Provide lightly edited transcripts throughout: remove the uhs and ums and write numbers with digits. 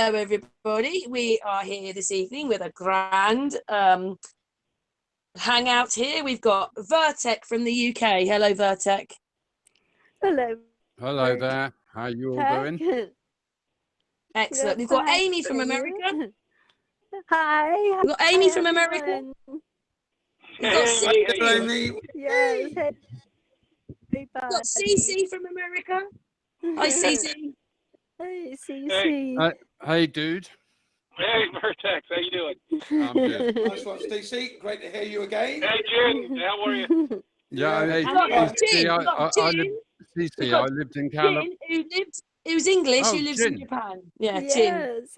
Hello, everybody. We are here this evening with a grand hangout here. We've got Virtec from the UK. Hello, Virtec. Hello. Hello there. How are you all doing? Excellent. We've got Amy from America. Hi. We've got Amy from America. We've got Amy. Yes. Hey. We've got Cece from America. Hi, Cece. Hey, Cece. Hey, dude. Hey, Virtec, how you doing? I'm good. Nice one, Stacey. Great to hear you again. Hey, Jin, how are you? Yeah, hey, We've got Jin. I lived in California. Who's English, Oh, who lives Jin. in Japan. Yeah, Jin. Yes.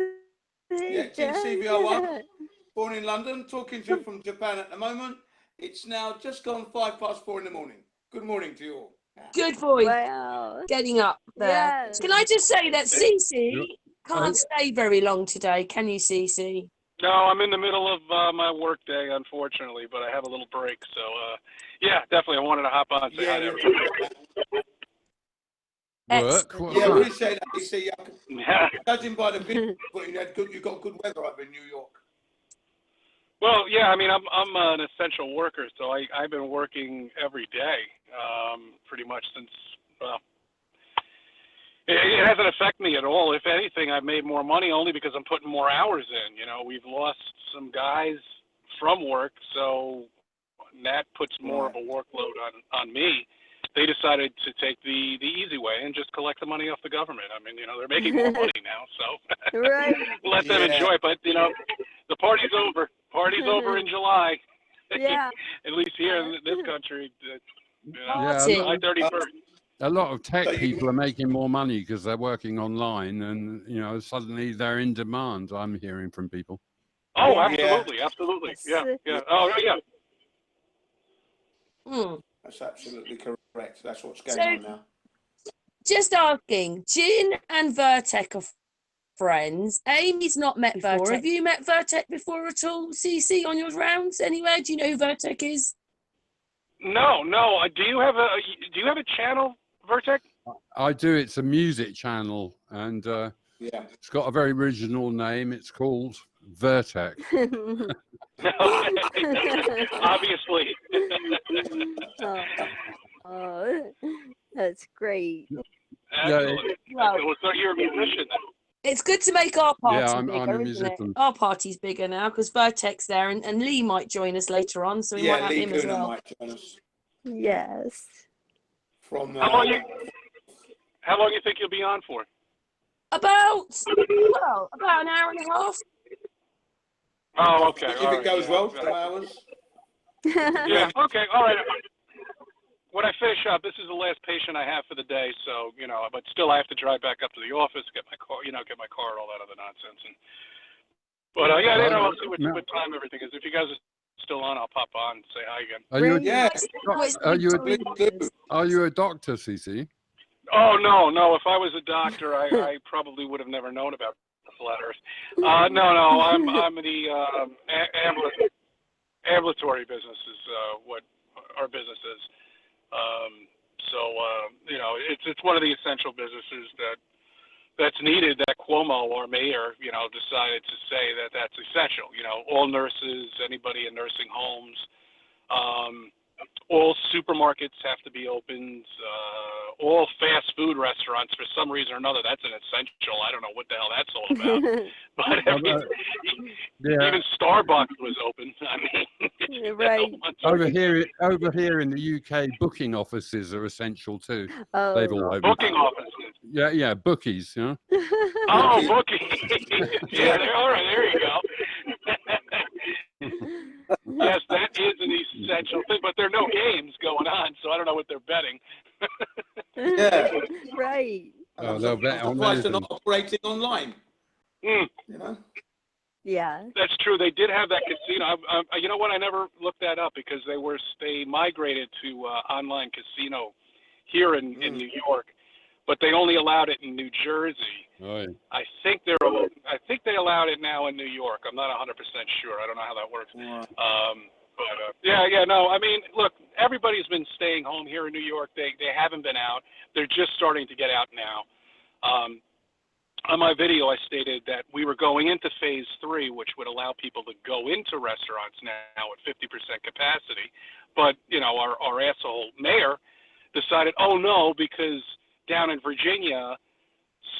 Yeah, Jin CBR1, born in London, talking to you from Japan at the moment. It's now just gone 4:05 in the morning. Good morning to you all. Good boy. Wow. Getting up there. Yes. Can I just say that Cece can't stay very long today, can you, Cece? No, I'm in the middle of my work day, unfortunately, but I have a little break. So, yeah, definitely. I wanted to hop on and say hi to everybody. Work? What Yeah, I work? appreciate that, Stacey. Judging by the video, you got good weather up in New York. Well, yeah, I mean, I'm an essential worker, so I've been working every day, pretty much since, well, it hasn't affected me at all. If anything, I've made more money only because I'm putting more hours in. You know, we've lost some guys from work, so that puts more of a workload on me. They decided to take the easy way and just collect the money off the government. I mean, you know, they're making more money now, so Right. let them enjoy it. But, you know, the party's over. Party's over in July. Yeah. At least here in this country. Yeah, July 31st. a lot of tech people are making more money because they're working online, and you know, suddenly they're in demand. I'm hearing from people. Oh, Yeah. absolutely, absolutely. Yeah, yeah. Oh, yeah. That's absolutely correct. That's what's going on now. Just asking, Jin and Virtec are friends. Amy's not met Virtec. Have you met Virtec before at all, Cece, on your rounds anywhere? Do you know who Virtec is? No. Do you have a channel, Virtec? I do. It's a music channel, and it's got a very original name. It's called Virtec. Obviously. Oh, that's great. Excellent. Well, so you're a musician then. It's good to make our party bigger, I'm a isn't it? musician. Our party's bigger now because Virtec's there, and Lee might join us later on, so we might have Lee him as Coonan well. might join us. Yes. From How long you think you'll be on for? About an hour and a half. Oh, okay. If it goes well, 2 hours. Yeah. Okay. All right. When I finish up, this is the last patient I have for the day, so you know. But still, I have to drive back up to the office, get my car, and all that other nonsense. But yeah, I'll see what time everything is. If you guys are still on, I'll pop on and say hi again. Are you a doctor, Cece? Oh no! If I was a doctor, I probably would have never known about the flat Earth. No. I'm the ambulatory business is what our business is. You know, it's one of the essential businesses that's needed, that Cuomo, our mayor, you know, decided to say that that's essential. You know, all nurses, anybody in nursing homes, all supermarkets have to be opened, all fast food restaurants, for some reason or another, that's an essential. I don't know what the hell that's all about. But even Starbucks was open. I mean, right. Over here in the UK, booking offices are essential too. Oh. They've all opened. Booking offices. Yeah, bookies, you know. Oh, bookies. Yeah, all right, there you go. Yes, that is an essential thing, but there are no games going on, so I don't know what they're betting. Yeah. Right. Oh, they'll bet on surprised they're anything. not operating online. You know? Yeah. That's true. They did have that casino. You know what? I never looked that up because they migrated to online casino here in New York, but they only allowed it in New Jersey. Right. I think they allowed it now in New York. I'm not 100% sure. I don't know how that works. No. I mean, look, everybody's been staying home here in New York. They haven't been out. They're just starting to get out now. on my video, I stated that we were going into phase 3, which would allow people to go into restaurants now at 50% capacity. But, you know, our asshole mayor decided, oh no, because down in Virginia,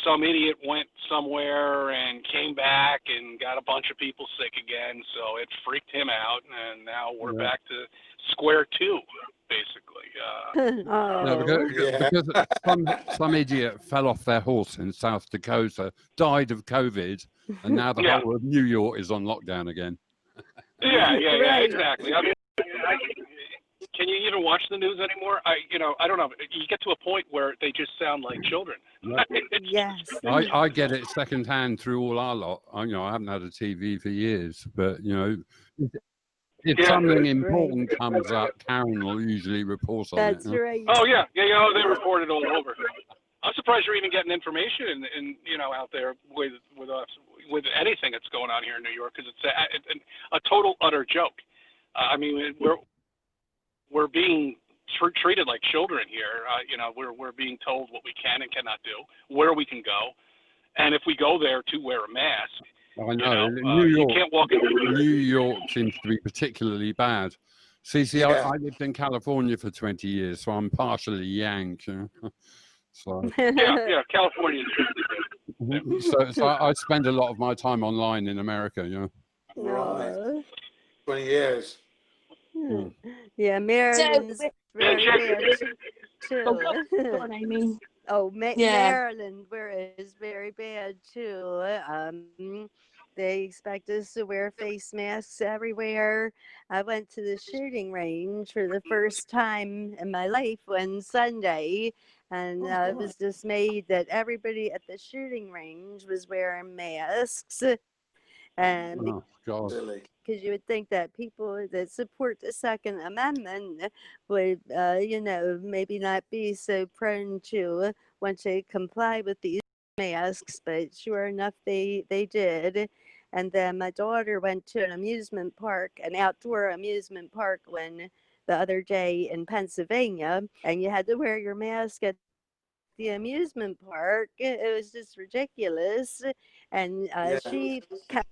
some idiot went somewhere and came back and got a bunch of people sick again. So it freaked him out. And now we're back to square 2, basically. No, because some idiot fell off their horse in South Dakota, died of COVID, and now the whole of New York is on lockdown again. Yeah, Right. exactly. I mean, can you even watch the news anymore? I don't know. You get to a point where they just sound like children. Yes. I get it secondhand through all our lot. I haven't had a TV for years, but if something important comes up, Karen will usually report on That's it. right. Oh yeah, they report it all over. I'm surprised you're even getting information in out there with us with anything that's going on here in New York, because it's a total utter joke. I mean, we're being treated like children here. We're being told what we can and cannot do, where we can go, and if we go there to wear a mask. I know. New York, you can't walk in. New York seems to be particularly bad. See, I lived in California for 20 years, so I'm partially Yank. So yeah, California. so I spend a lot of my time online in America. Right. 20 years. Yeah, Maryland's very bad too. Go on, Amy. Oh, Maryland, where it is very bad too. They expect us to wear face masks everywhere. I went to the shooting range for the first time in my life one Sunday, and I was dismayed that everybody at the shooting range was wearing masks. And God. because you would think that people that support the Second Amendment would, maybe not be so prone to want to comply with these masks, but sure enough, they did. And then my daughter went to an outdoor amusement park the other day in Pennsylvania, and you had to wear your mask at the amusement park. It was just ridiculous. And she kept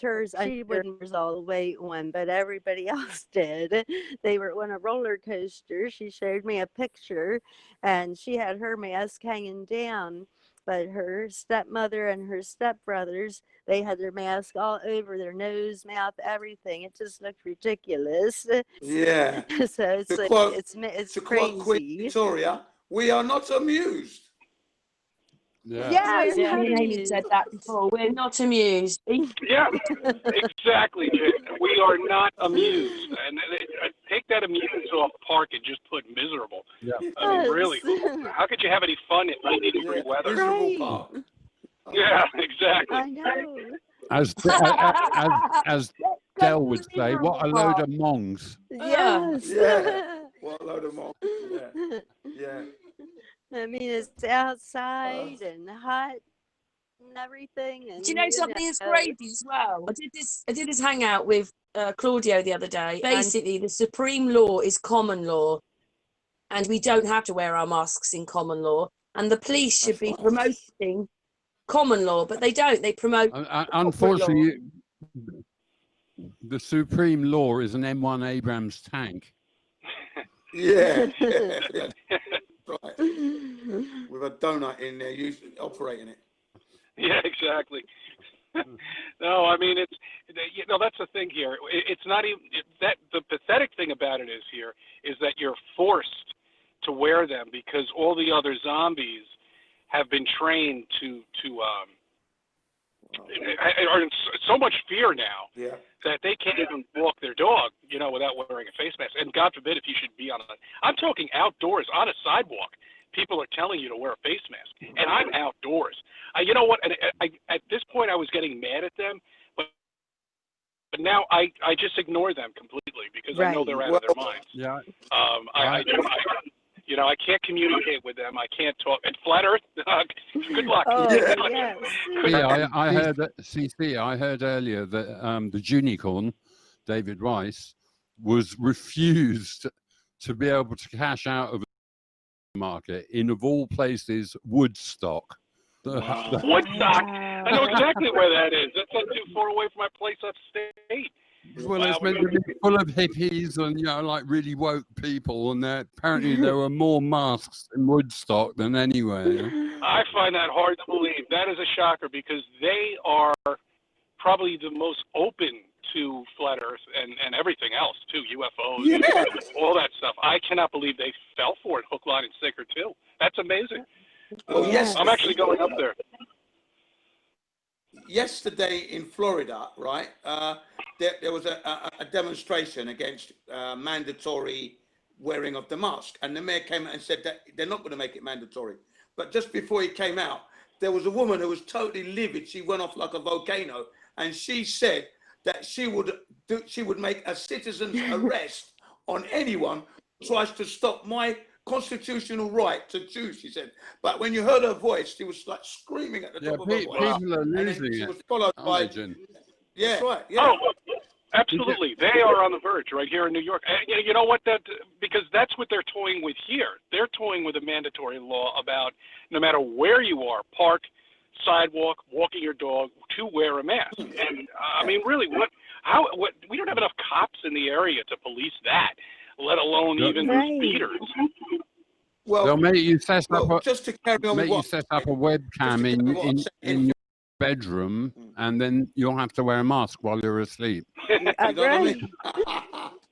hers, she wouldn't all the way on, but everybody else did. They were on a roller coaster. She showed me a picture, and she had her mask hanging down, but her stepmother and her stepbrothers, they had their mask all over their nose, mouth, everything. It just looked ridiculous. Yeah. So it's to like quote, it's to crazy. quote Queen Victoria, we are not amused. Yes, Me and Amy said that before. We're not amused. Yeah, exactly. We are not amused. And take that amused off park and just put miserable. Yeah. I mean, really, how could you have any fun in 90-degree weather? Miserable park. Yeah, exactly. I know. As Del would say, what a load of mongs. Yes. Yeah. What a load of monks. Yeah. I mean, it's outside and hot and everything. And Do you know something that's crazy as well? I did this hangout with Claudio the other day. Basically, the supreme law is common law, and we don't have to wear our masks in common law. And the police should be promoting common law, but they don't. They promote. Unfortunately, the supreme law is an M1 Abrams tank. Yeah. Right. With a donut in there, operating it. Yeah, exactly. No, I mean, that's the thing here. It's not even that. The pathetic thing about it is that you're forced to wear them because all the other zombies have been trained are in so much fear now that they can't even walk their dog, without wearing a face mask. And God forbid if you should be I'm talking outdoors on a sidewalk. People are telling you to wear a face mask, and I'm outdoors. You know what? And at this point, I was getting mad at them, but now I just ignore them completely because I know they're out of their minds. Yeah. I can't communicate with them. I can't talk. And flat Earth, good luck. Oh, yes. Yeah, I heard that. CC, I heard earlier that the Junicorn, David Rice, was refused to be able to cash out of the market in, of all places, Woodstock, Woodstock. I know exactly where that is. That's not too far away from my place upstate. Well, it's meant to be full of hippies and, you know, like really woke people, and apparently there were more masks in Woodstock than anywhere. I find that hard to believe. That is a shocker because they are probably the most open to flat Earth and everything else too, UFOs, all that stuff. I cannot believe they fell for it, hook, line, and sinker too. That's amazing. Well, yes, I'm actually going up there. Yesterday in Florida, right, there was a demonstration against mandatory wearing of the mask, and the mayor came out and said that they're not going to make it mandatory. But just before he came out, there was a woman who was totally livid. She went off like a volcano, and she said that she would make a citizen's arrest on anyone who tries to stop my constitutional right to choose, she said. But when you heard her voice, she was like screaming at the top of her voice. People are losing it. Was followed by, yeah, that's right. Yeah. Oh, absolutely. They are on the verge right here in New York. And you know what? Because that's what they're toying with here. They're toying with a mandatory law about no matter where you are, park, sidewalk, walking your dog, to wear a mask. And I mean, really, what? We don't have enough cops in the area to police that, let alone even the speeders. Well, they'll make you set up just to carry on, set up a webcam in your bedroom, and then you'll have to wear a mask while you're asleep. You know what I mean?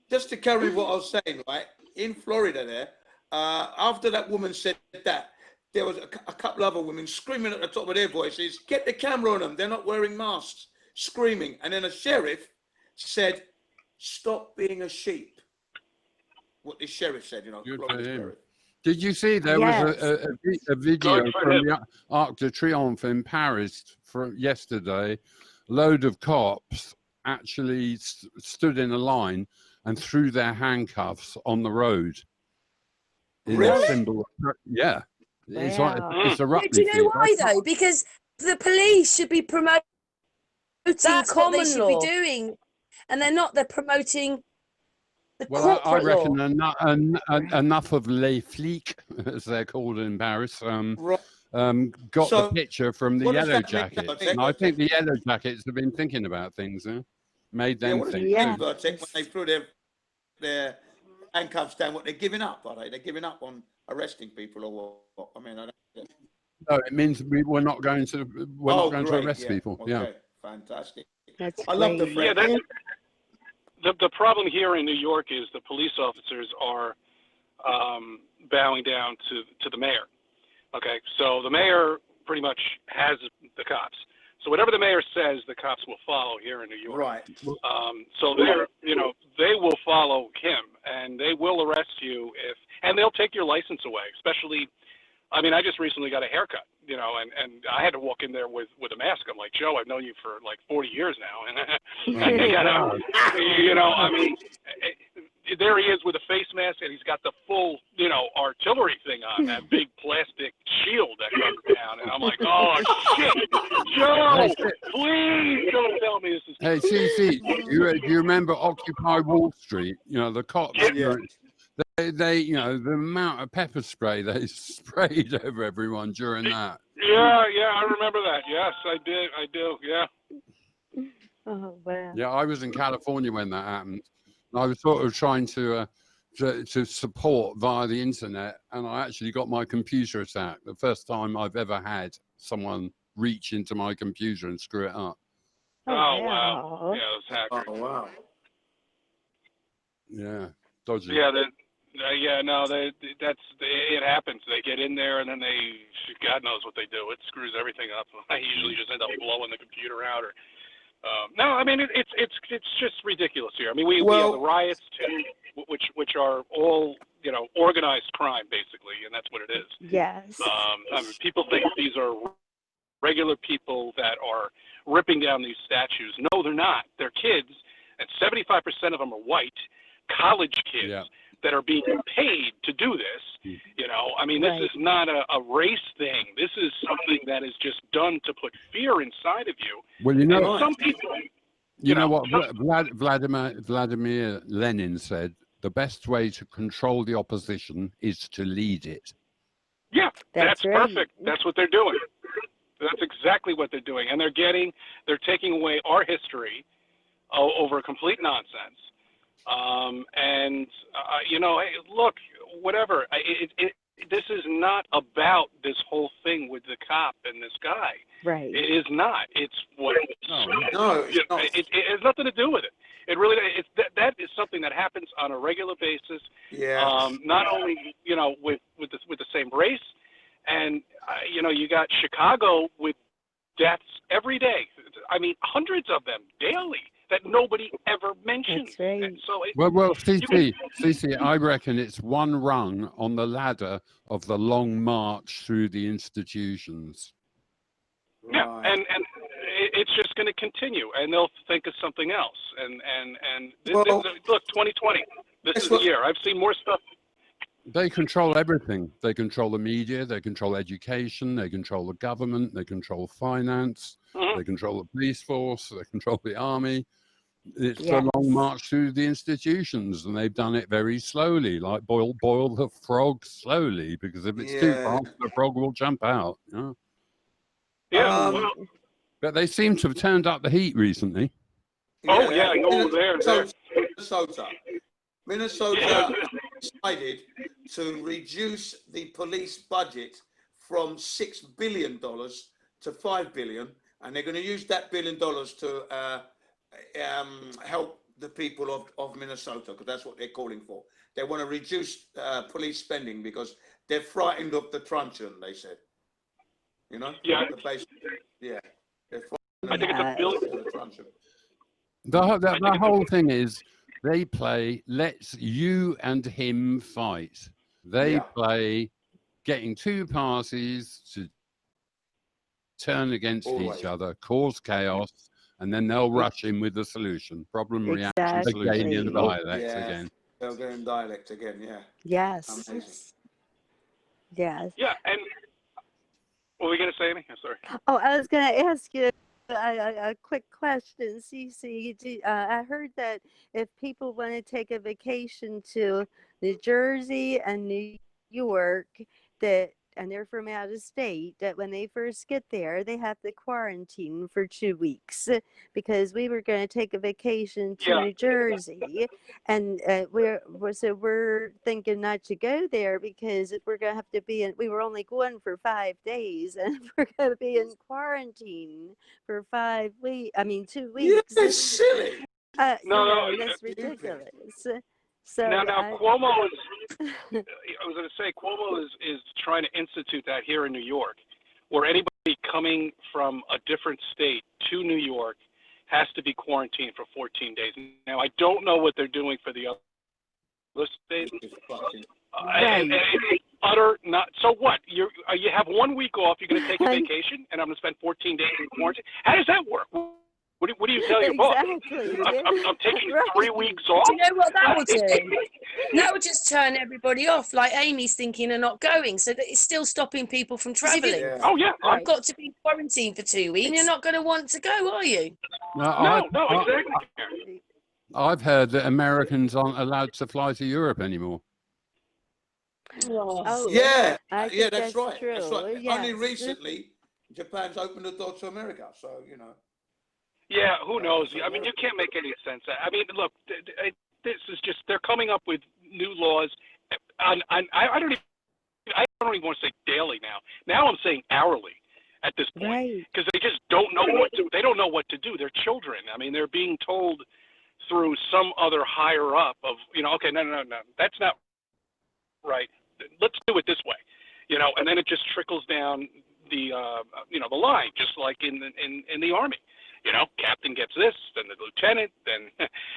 Just to carry what I was saying, right? In Florida, there, after that woman said that, there was a couple other women screaming at the top of their voices, "Get the camera on them! They're not wearing masks!" Screaming, and then a sheriff said, "Stop being a sheep." What the sheriff said, you know. Did you see there was a video from the Arc de Triomphe in Paris from yesterday? A load of cops actually stood in a line and threw their handcuffs on the road. Really? Symbol. Yeah. It's a rugby Do you know why though? Because the police should be promoting what they should be doing, and they're not. They're promoting the corporate I reckon law. enough of les flics, as they're called in Paris, got the picture from the Yellow Jackets. And I think the Yellow Jackets have been thinking about things, made them think. Virtec, when they threw their handcuffs down, what they're giving up, are they? They're giving up on arresting people, or what? I mean, I don't. No, it means we're not going to to arrest people. Okay. Yeah, fantastic. I love the phrase. Yeah, the problem here in New York is the police officers are bowing down to the mayor. Okay, so the mayor pretty much has the cops. So whatever the mayor says, the cops will follow here in New York. Right. So they will follow him, and they will arrest you and they'll take your license away. Especially, I mean, I just recently got a haircut, and I had to walk in there with a mask. I'm like, Joe, I've known you for like 40 years now, and I mean, there he is with a face mask, and he's got the full, artillery thing on, that big plastic shield that comes down, and I'm like, oh shit, Joe, please don't tell me this is. Hey, CC, do you remember Occupy Wall Street? The cops. Yeah. They the amount of pepper spray they sprayed over everyone during that. Yeah, I remember that. Yes, I do. Yeah. Oh wow. Yeah, I was in California when that happened. I was sort of trying to support via the internet, and I actually got my computer attacked. The first time I've ever had someone reach into my computer and screw it up. Oh wow. Yeah, those hackers. Oh wow. Yeah, dodgy. Yeah, it happens. They get in there and then God knows what they do. It screws everything up. I usually just end up blowing the computer out or. No, I mean it's just ridiculous here. I mean we have the riots too, which are all organized crime basically, and that's what it is. Yes. I mean, people think these are regular people that are ripping down these statues. No, they're not. They're kids, and 75% of them are white college kids that are being paid to do this. I mean, this is not a race thing. This is something that is just done to put fear inside of you. Well, some people. You know what Vladimir Lenin said? The best way to control the opposition is to lead it. Yeah, that's perfect. That's what they're doing. That's exactly what they're doing, and they're taking away our history over complete nonsense. You know, hey, look, whatever. This is not about this whole thing with the cop and this guy. Right. It is not. It's what. No, it's not. It has nothing to do with it. It really. That is something that happens on a regular basis. Yeah. Not only, you know, with the same race, and you know, you got Chicago with deaths every day. I mean, hundreds of them daily that nobody ever mentions. That's right. And so Well, CC, I reckon it's one rung on the ladder of the long march through the institutions. Yeah, Right. and it's just going to continue, and they'll think of something else. Well, Look, 2020, this is the year. I've seen more stuff. They control everything. They control the media. They control education. They control the government. They control finance. Mhm. They control the police force. They control the army. It's Yes. a long march through the institutions, and they've done it very slowly, like boil the frog slowly, because if it's too fast, the frog will jump out. You know? Yeah. Well, But they seem to have turned up the heat recently. oh yeah, there. Minnesota decided to reduce the police budget from $6 billion to $5 billion, and they're going to use that $1 billion to help the people of Minnesota, because that's what they're calling for. They want to reduce police spending because they're frightened of the truncheon, they said. You know? Yeah. Yeah. I think it's $1 billion. The whole thing is they play let's you and him fight. They play getting two parties to turn against each other, cause chaos, and then they'll rush in with the solution. Problem, reaction, solution, and dialect again. They'll go in dialect again, yeah. Yes. Amazing. Yes. Yeah, and what were we going to say, Amy? I'm sorry. Oh, I was going to ask you a quick question, Cece. I heard that if people want to take a vacation to New Jersey and New York, and they're from out of state, that when they first get there, they have to quarantine for 2 weeks, because we were going to take a vacation to New Jersey, and we're thinking not to go there because we're going to have to be in. We were only going for 5 days, and we're going to be in quarantine for 5 weeks. I mean, 2 weeks. Yeah, it's silly. No, that's ridiculous. So now Cuomo is. I was going to say Cuomo is trying to institute that here in New York, where anybody coming from a different state to New York has to be quarantined for 14 days. Now I don't know what they're doing for the other states. And it's utter not. So what? You have 1 week off. You're going to take a vacation, and I'm going to spend 14 days in quarantine. How does that work? What do you tell your boss? I'm taking 3 weeks off. Do you know what that will do? That will just turn everybody off, like Amy's thinking and not going, so that it's still stopping people from travelling. Yeah. Oh, yeah. I've got to be quarantined for 2 weeks, and you're not going to want to go, are you? No, exactly. I've heard that Americans aren't allowed to fly to Europe anymore. Oh, yeah, that's that's right. true. That's right. Yes. Only recently, Japan's opened the door to America, so you know. Yeah, who knows? I mean, you can't make any sense. I mean, look, this is just, they're coming up with new laws. I don't even want to say daily now. Now I'm saying hourly at this point, because they just don't know they don't know what to do. They're children. I mean, they're being told through some other higher up of, okay, no, that's not right. Let's do it this way, and then it just trickles down the, the line, just like in the Army. Captain gets this, then the lieutenant, then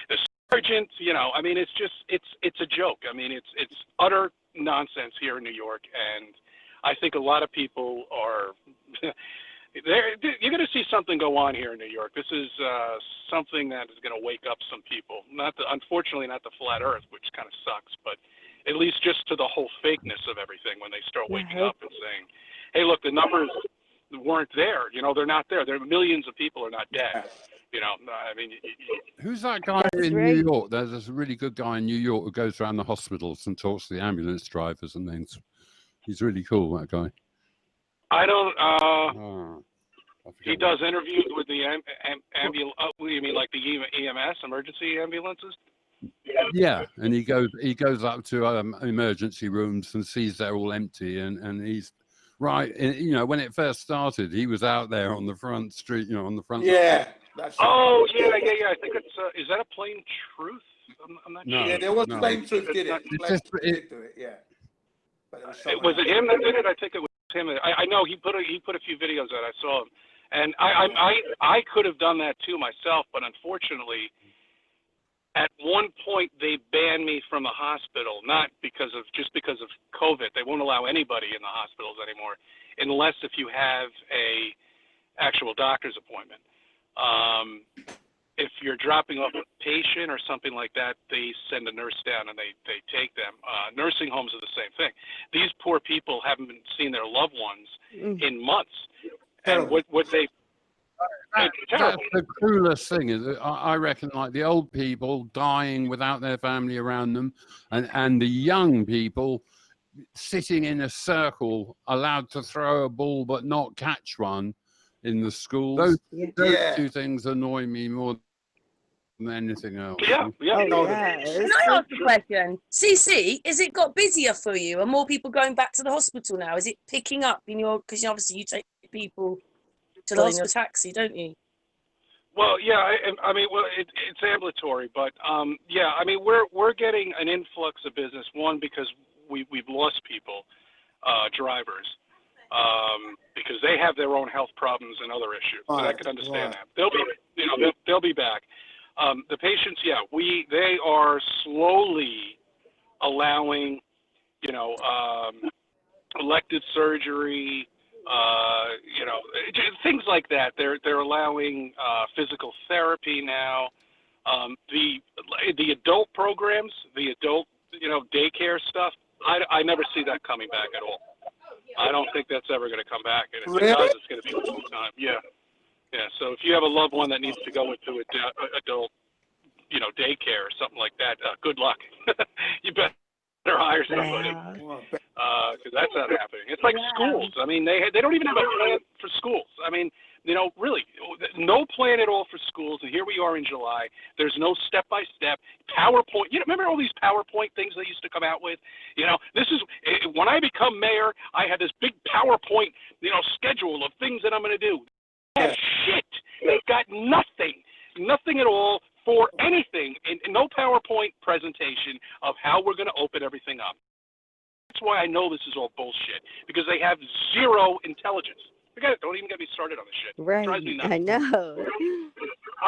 the sergeant. I mean, it's just it's a joke. I mean, it's utter nonsense here in New York, and I think a lot of people are. You're going to see something go on here in New York. This is something that is going to wake up some people. Unfortunately, not the flat Earth, which kind of sucks, but at least just to the whole fakeness of everything when they start waking up and saying, "Hey, look, the numbers weren't there. They're not there. There are millions of people are not dead." I mean, who's that guy in New York? There's a really good guy in New York who goes around the hospitals and talks to the ambulance drivers and things. He's really cool, that guy. I don't. He does interviews with the ambulance. You mean like the EMS, emergency ambulances? Yeah, and he goes up to emergency rooms and sees they're all empty, and he's right. You know, when it first started, he was out there on the front street. You know, on the front. Yeah. That's oh yeah. I think it's. Is that a Plain Truth? I'm not No, sure. Yeah, there was no. Plain Truth did it. Plain Truth It- did do it. Yeah. But it was, Was it him that did it? I think it was him. I know he put a few videos out. I saw him, and I could have done that too myself, but unfortunately, at one point they banned me from the hospital, not because of COVID. They won't allow anybody in the hospitals anymore, unless if you have a actual doctor's appointment. If you're dropping off a patient or something like that, they send a nurse down and they take them. Nursing homes are the same thing. These poor people haven't seen their loved ones in months. And what they... That's the cruelest thing, is that I reckon, like the old people dying without their family around them, and the young people sitting in a circle allowed to throw a ball but not catch one in the schools. Those two things annoy me more than anything else. Yeah. Can I ask a question? CC, is it got busier for you? Are more people going back to the hospital now? Is it picking up in your, because obviously you take people to the hospital taxi, don't you? Well, yeah, I mean, well, it's ambulatory, but yeah, I mean, we're getting an influx of business. One, because we've lost people, drivers, because they have their own health problems and other issues. But I can understand that. They'll be, they'll be back. The patients, yeah, they are slowly allowing, elective surgery, things like that. They're allowing physical therapy now. The adult programs, the adult, daycare stuff, I never see that coming back at all. I don't think that's ever going to come back. And if it does, it's going to be a long time. Yeah. Yeah. So if you have a loved one that needs to go into adult, daycare or something like that, good luck. You better hire somebody. Because that's not happening. It's like schools. I mean, they don't even have a plan for schools. I mean, really, no plan at all for schools. And here we are in July. There's no step-by-step PowerPoint. Remember all these PowerPoint things they used to come out with? This is, when I become mayor, I had this big PowerPoint, schedule of things that I'm going to do. Shit. They've got nothing at all for anything, and no PowerPoint presentation of how we're going to open everything up. That's why I know this is all bullshit, because they have zero intelligence. Forget it. Don't even get me started on this shit. Right. It drives me nuts. I know.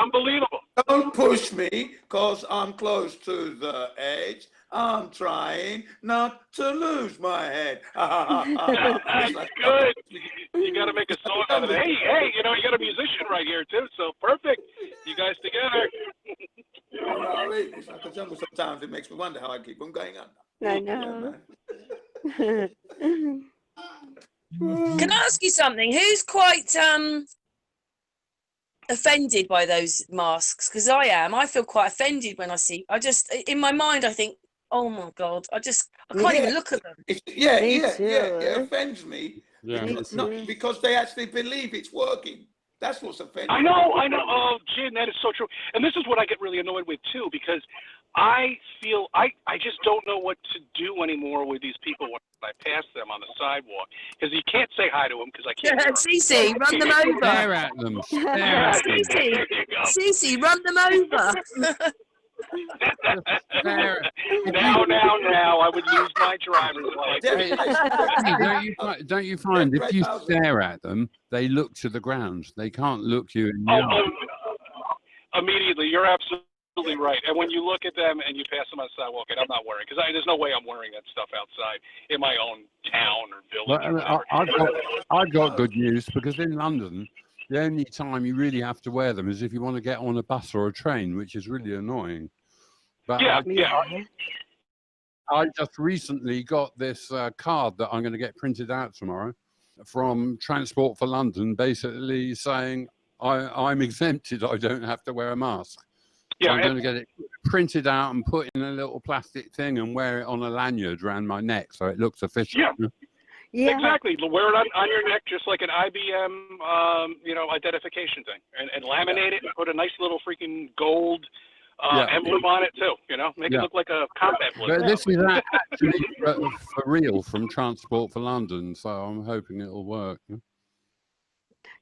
Unbelievable. Don't push me, because I'm close to the edge. I'm trying not to lose my head. Good. You got to make a song out of it. Hey, you got a musician right here, too, so perfect. You guys together. It's like a jungle sometimes. It makes me wonder how I keep on going on. I know. Can I ask you something? Who's quite offended by those masks? Because I am. I feel quite offended when I see. In my mind, I think, oh my God, I can't even look at them. It offends me. Yeah. Not because they actually believe it's working. That's what's offending. I know. Oh, Jin, that is so true. And this is what I get really annoyed with, too, because I feel I just don't know what to do anymore with these people when I pass them on the sidewalk, because you can't say hi to them because I can't. Cece, run them over. Stare at them. Cece, run them over. Now, I would lose my driver's license. Don't you find if you stare at them, they look to the ground? They can't look you in the eye. Immediately, you're absolutely right. And when you look at them and you pass them on the sidewalk, and I'm not wearing, because there's no way I'm wearing that stuff outside in my own town or village. Well, I've got good news, because in London, the only time you really have to wear them is if you want to get on a bus or a train, which is really annoying. But I just recently got this card that I'm going to get printed out tomorrow from Transport for London, basically saying I'm exempted. I don't have to wear a mask. So I'm going to get it printed out and put in a little plastic thing and wear it on a lanyard around my neck so it looks official. Yeah. Exactly. Wear it on your neck just like an IBM, identification thing, and laminate it and put a nice little freaking gold emblem on it too. Make it look like a combat blue. But this is actually for real from Transport for London, so I'm hoping it'll work.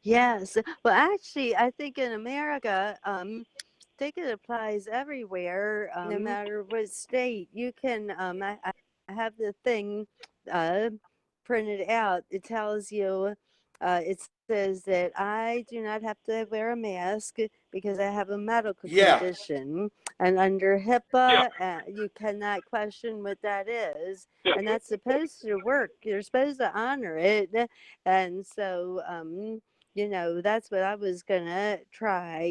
Yes. Well, actually, I think in America, I think it applies everywhere, no matter what state. You can, I have the thing printed out. It tells you, it says that I do not have to wear a mask because I have a medical condition. And under HIPAA, you cannot question what that is. Yeah. And that's supposed to work. You're supposed to honor it. And so, that's what I was gonna try,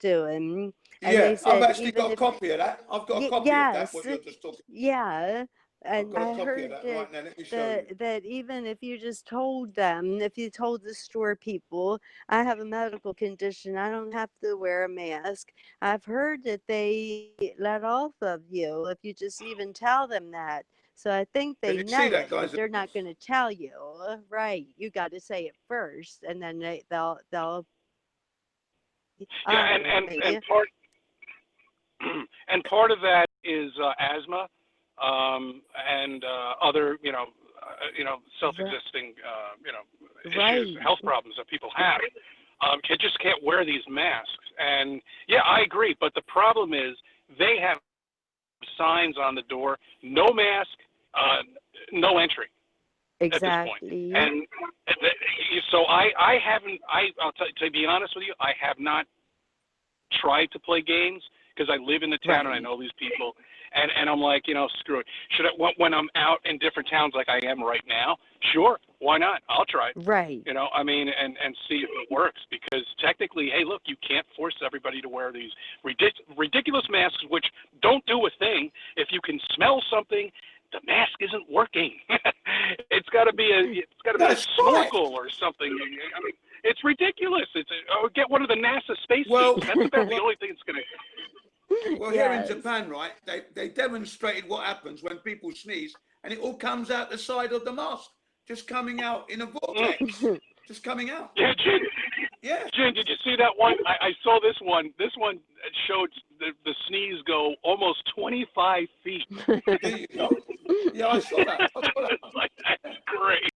doing. And they said, I've actually got a copy of that. I've got a copy of that, what you're just talking. Yeah. I've And got a I copy heard of that right now. Let me show you. that even if you just told them, if you told the store people, I have a medical condition, I don't have to wear a mask. I've heard that they let off of you if you just even tell them that. So I think they know it, but they're not going to tell you. Right? You got to say it first, and then they'll. Yeah, and part of that is asthma, and other self-existing issues, health problems that people have. Just can't wear these masks, and I agree. But the problem is they have signs on the door: no mask, no entry. Exactly. At this point. And so I haven't. To be honest with you, I have not tried to play games because I live in the town and I know these people. And I'm like, screw it. Should I, when I'm out in different towns like I am right now? Sure, why not? I'll try it. Right. And see if it works, because technically, hey, look, you can't force everybody to wear these ridiculous masks, which don't do a thing. If you can smell something, the mask isn't working. It's got to be a snorkel or something. It's ridiculous. Get one of the NASA space suits. That's about the only thing it's going to. Well, here in Japan, right, they demonstrated what happens when people sneeze, and it all comes out the side of the mask, just coming out in a vortex, just coming out. Yeah, Jin. Yeah. Jin, did you see that one? I saw this one. This one showed the sneeze go almost 25 feet. There you go. Yeah, I saw that. Like, that's great.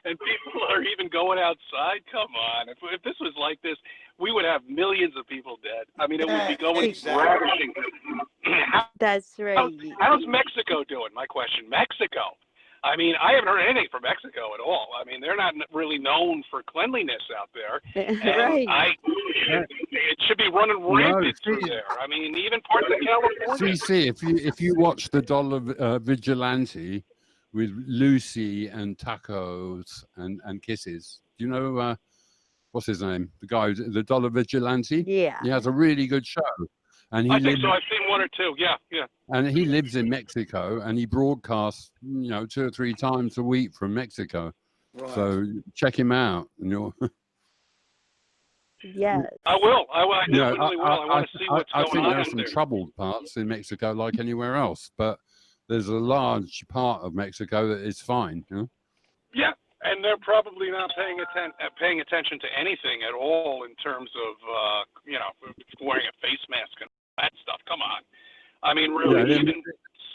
And people are even going outside. Come on. If this was like this, we would have millions of people dead. I mean, it would be going ravishing. That's right. How's Mexico doing? My question. Mexico. I mean, I haven't heard anything from Mexico at all. I mean, they're not really known for cleanliness out there. Right. It should be running rampant through there. I mean, even parts of California. If you watch the Dollar Vigilante with Lucy and tacos and kisses, do you know what's his name? The guy, the Dollar Vigilante. Yeah. He has a really good show. And I think so. I've seen one or two. Yeah. And he lives in Mexico, and he broadcasts, 2 or 3 times a week from Mexico. Right. So check him out. Yes. I will. I definitely will. I want to see what's going on. I think there are some troubled parts in Mexico, like anywhere else, but there's a large part of Mexico that is fine. Yeah. And they're probably not paying attention to anything at all in terms of, wearing a face mask and that stuff. Come on. I mean, really, even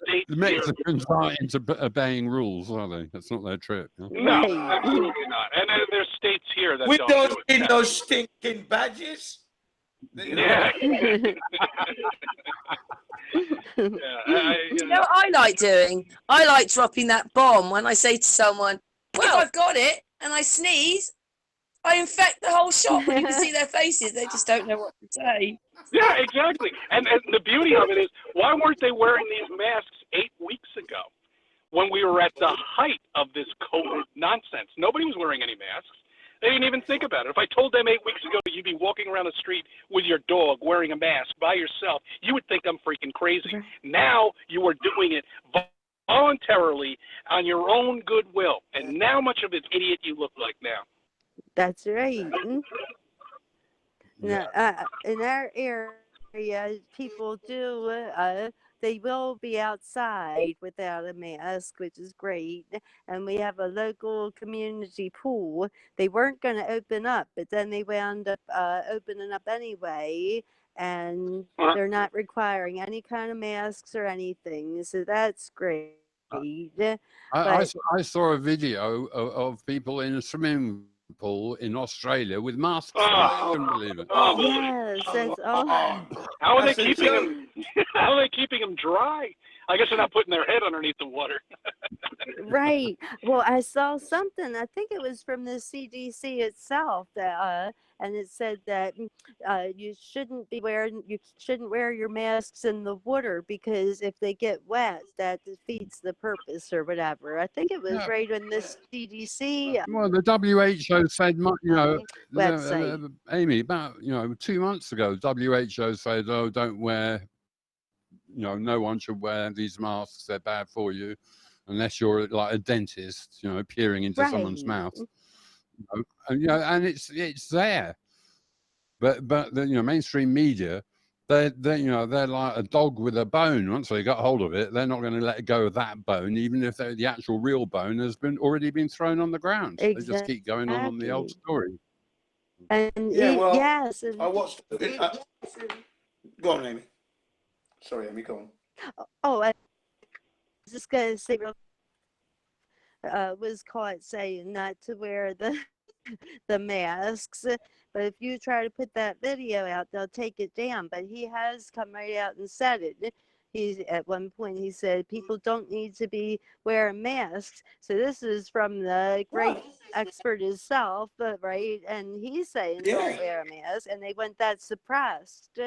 states. The Mexicans aren't into obeying rules, are they? That's not their trip. No, absolutely not. And there's states here that don't do it. With those stinking badges. Yeah. You know what I like doing? I like dropping that bomb when I say to someone, well, I've got it, and I sneeze, I infect the whole shop. When you can see their faces, they just don't know what to say. Yeah, exactly. And the beauty of it is, why weren't they wearing these masks 8 weeks ago when we were at the height of this COVID nonsense? Nobody was wearing any masks. They didn't even think about it. If I told them 8 weeks ago you'd be walking around the street with your dog wearing a mask by yourself, you would think I'm freaking crazy. Now you are doing it voluntarily on your own goodwill. And now much of an idiot you look like now. That's right. Now, in our area, people do they will be outside without a mask, which is great. And we have a local community pool. They weren't going to open up, but then they wound up opening up anyway. And they're not requiring any kind of masks or anything. So that's great. I saw a video of people in a swimming pool in Australia with masks on. I couldn't believe it. Yes, that's How are they keeping them? How are they keeping them dry? I guess they're not putting their head underneath the water. Right. Well, I saw something. I think it was from the CDC itself that, and it said that you shouldn't wear your masks in the water because if they get wet, that defeats the purpose or whatever. I think it was right on this CDC. Well, the WHO said, website. Amy, about 2 months ago, WHO said, oh, don't wear. No one should wear these masks. They're bad for you, unless you're like a dentist, peering into someone's mouth. And it's there. But the mainstream media, they're like a dog with a bone. Once they got hold of it, they're not going to let go of that bone, even if the actual real bone has already been thrown on the ground. Exactly. They just keep going on the old story. And yes, I watched. Go on, Amy. Sorry, Amy, go on. Oh, I was just going to say, was caught saying not to wear the masks. But if you try to put that video out, they'll take it down. But he has come right out and said it. At one point he said people don't need to be wearing masks. So this is from the great expert himself, right? And he's saying don't wear a mask, and they went that suppressed.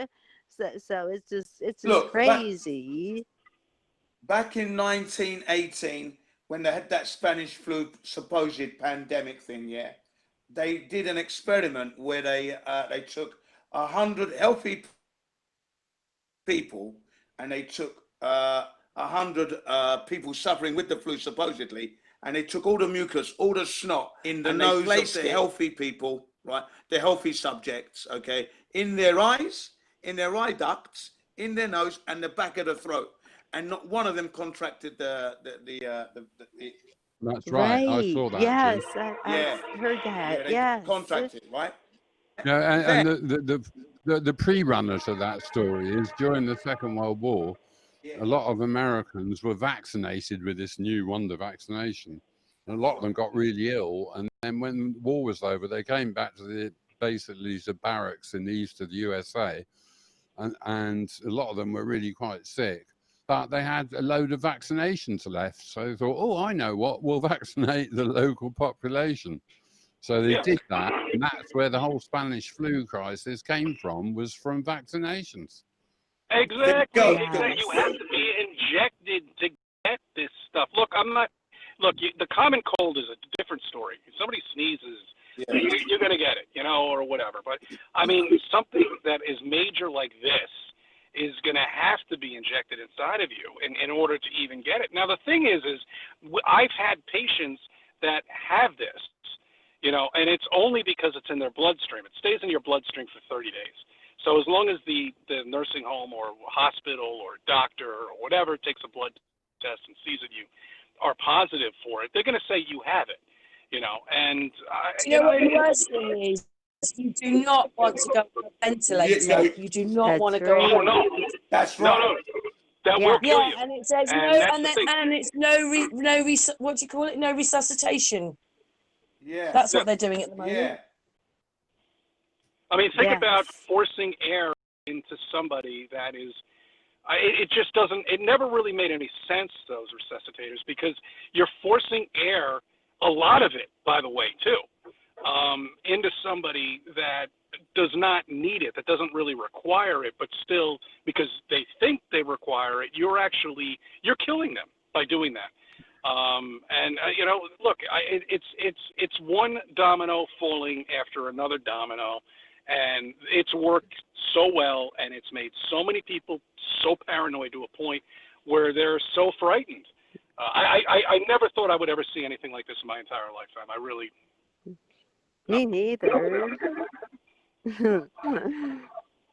So it's just crazy. Back in 1918, when they had that Spanish flu supposed pandemic thing, they did an experiment where they took 100 healthy people and they took 100 people suffering with the flu supposedly, and they took all the mucus, all the snot in the nose of the healthy people, right? The healthy subjects, okay, in their eyes, in their eye ducts, in their nose, and the back of the throat, and not one of them contracted the That's right. I saw that. Yes, I heard that. Yes, contracted, right? Yeah, and the pre-runner to that story is during the Second World War, a lot of Americans were vaccinated with this new wonder vaccination. And a lot of them got really ill, and then when the war was over, they came back to basically the barracks in the east of the USA, and a lot of them were really quite sick. But they had a load of vaccinations left. So they thought, oh, I know what, we'll vaccinate the local population. So they did that. And that's where the whole Spanish flu crisis came from, was from vaccinations. Exactly. You have to be injected to get this stuff. Look, the common cold is a different story. If somebody sneezes, you're going to get it, or whatever. But, I mean, something that is major like this is going to have to be injected inside of you in order to even get it. Now, the thing is I've had patients that have this, and it's only because it's in their bloodstream. It stays in your bloodstream for 30 days. So as long as the nursing home or hospital or doctor or whatever takes a blood test and sees that you are positive for it, they're going to say you have it, and what the worst thing is? You do not want to go on a ventilator. You do not want to go on. Oh no, that's right. No, that will kill you. And it says what do you call it? No resuscitation. Yeah, that's what they're doing at the moment. Yeah. I mean, think about forcing air into somebody that is. It just doesn't. It never really made any sense, those resuscitators, because you're forcing air, a lot of it, by the way, too, into somebody that does not need it, that doesn't really require it, but still, because they think they require it, you're killing them by doing that. Look, it's one domino falling after another domino, and it's worked so well, and it's made so many people so paranoid to a point where they're so frightened. I never thought I would ever see anything like this in my entire lifetime. I really. Me neither.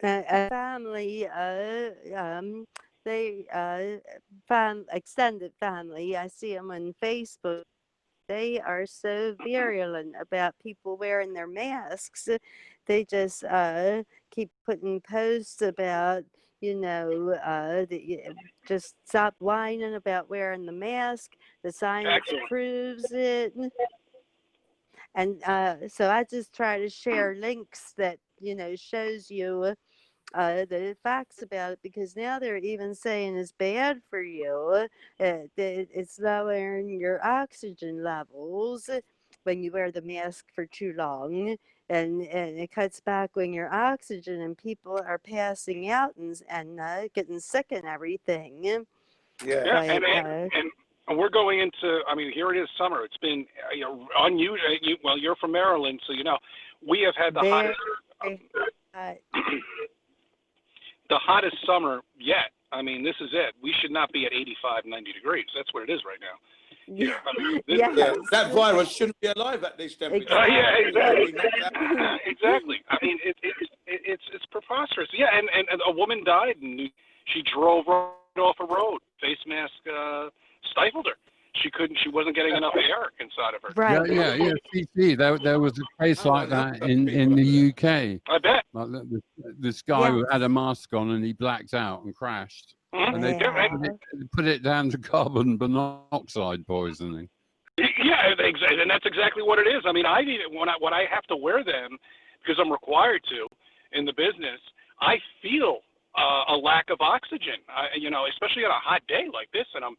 A family, they extended family, I see them on Facebook. They are so virulent about people wearing their masks. They just keep putting posts about, just stop whining about wearing the mask. The science proves it. And so I just try to share links that, shows you the facts about it, because now they're even saying it's bad for you. It's lowering your oxygen levels when you wear the mask for too long, and it cuts back on your oxygen, and people are passing out and getting sick and everything. Yeah, But, and we're going into, I mean, here it is, summer. It's been unusual. Well, you're from Maryland, so we have had the hottest summer yet. I mean, this is it. We should not be at 85, 90 degrees. That's what it is right now. Yeah. I mean, that virus shouldn't be alive at these temperatures. Yeah, exactly. Exactly. I mean, it's preposterous. Yeah, and a woman died, and she drove right off a road. Face mask stifled her. She wasn't getting enough air inside of her. Right. Yeah. CT, there was a case like that in the UK. I bet. Like this guy who had a mask on and he blacked out and crashed. And they put it down to carbon monoxide poisoning. Yeah, and that's exactly what it is. I mean, I need it when I have to wear them because I'm required to in the business. I feel a lack of oxygen. Especially on a hot day like this, and I'm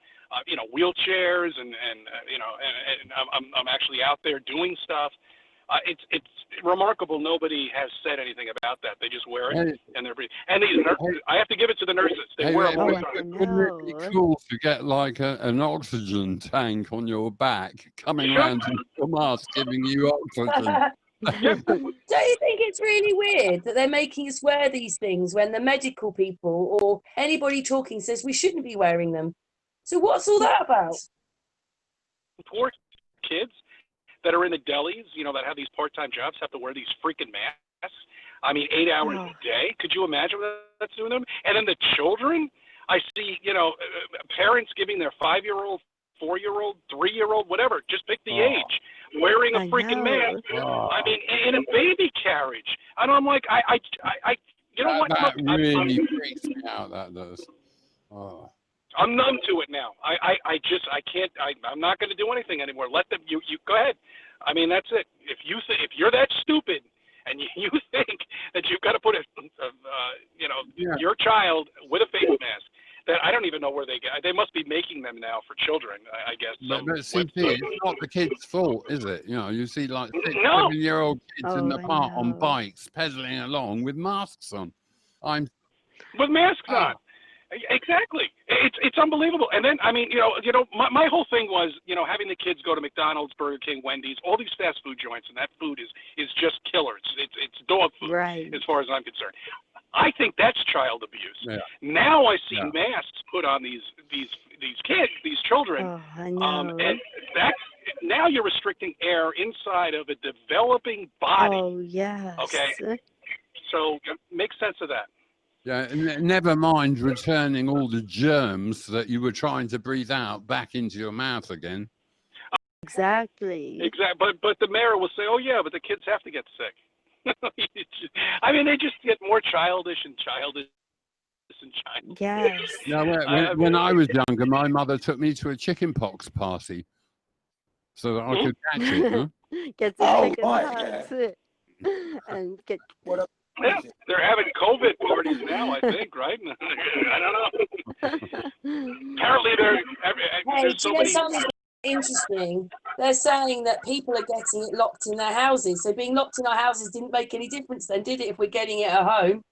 wheelchairs and I'm actually out there doing stuff. It's remarkable. Nobody has said anything about that. They just wear it and they're breathing. And these nurses, I have to give it to the nurses. They wear them all the time. Wouldn't it be cool to get like an oxygen tank on your back coming around in your mask giving you oxygen? Don't you think it's really weird that they're making us wear these things when the medical people or anybody talking says we shouldn't be wearing them? So what's all that about? Poor kids that are in the delis, that have these part-time jobs, have to wear these freaking masks. I mean, 8 hours a day. Could you imagine what that's doing to them? And then the children, I see, parents giving their 5-year-old, 4-year-old, 3-year-old, whatever, just pick the age, wearing a freaking mask. I mean, in a baby carriage. And I'm like, That really freaks me out, that does. Oh. I'm numb to it now. I can't. I'm not going to do anything anymore. Let them. You go ahead. I mean, that's it. If you're that stupid and you think that you've got to put your child with a face mask, that I don't even know where they must be making them now for children. I guess. But CT, it's not the kids' fault, is it? You see like 6, 7-year-old kids in the park on bikes pedaling along with masks on. With masks on. Exactly. It's unbelievable. And then, I mean, my whole thing was, having the kids go to McDonald's, Burger King, Wendy's, all these fast food joints, and that food is just killer. It's dog food, as far as I'm concerned. I think that's child abuse. Yeah. Now I see masks put on these kids, these children, and now you're restricting air inside of a developing body. Oh yes. Okay. So make sense of that. Yeah, never mind returning all the germs that you were trying to breathe out back into your mouth again. Exactly. But the mayor will say, "Oh yeah, but the kids have to get sick." I mean, they just get more childish and childish. Yes. No, when I was younger, my mother took me to a chickenpox party so that I could catch it. Huh? Get the chicken pox and get. Yeah, they're having COVID parties now, I think, right? I don't know. Apparently, there's so many. Something interesting. They're saying that people are getting it locked in their houses. So being locked in our houses didn't make any difference then, did it, if we're getting it at home?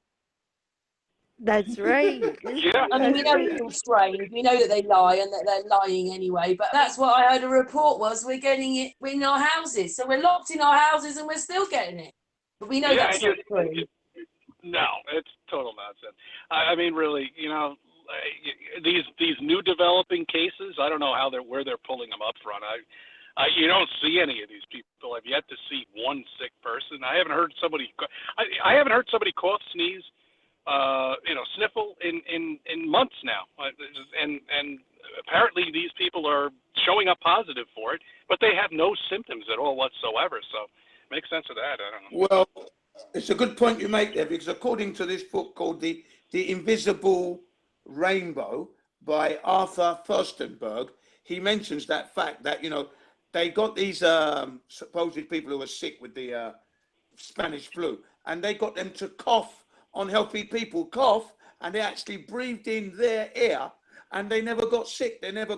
That's right. Yeah. I mean, we know it's all strange. We know that they lie and that they're lying anyway. But that's what I heard a report was. We're getting it in our houses. So we're locked in our houses and we're still getting it. But we know that's not true. No, it's total nonsense. I mean, really, these new developing cases, I don't know where they're pulling them up from. You don't see any of these people. I've yet to see one sick person. I haven't heard somebody cough, sneeze, sniffle in months now, and apparently these people are showing up positive for it, but they have no symptoms at all whatsoever. So, make sense of that. I don't know. Well, it's a good point you make there, because according to this book called The Invisible Rainbow by Arthur Furstenberg, he mentions that fact that, they got these supposed people who were sick with the Spanish flu, and they got them to cough on healthy people, and they actually breathed in their air, and they never got sick. They never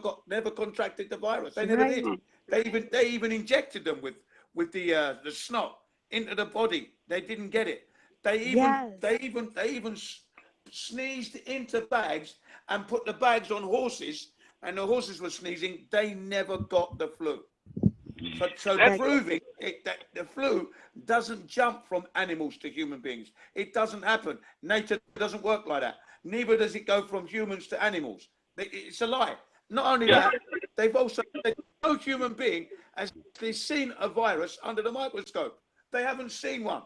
contracted the virus. They never did. They even injected them with the snot into the body. They didn't get it. They even sneezed into bags and put the bags on horses, and the horses were sneezing. They never got the flu. So proving that the flu doesn't jump from animals to human beings. It doesn't happen. Nature doesn't work like that. Neither does it go from humans to animals. It's a lie. Not only that, they've also said no human being has seen a virus under the microscope. They haven't seen one.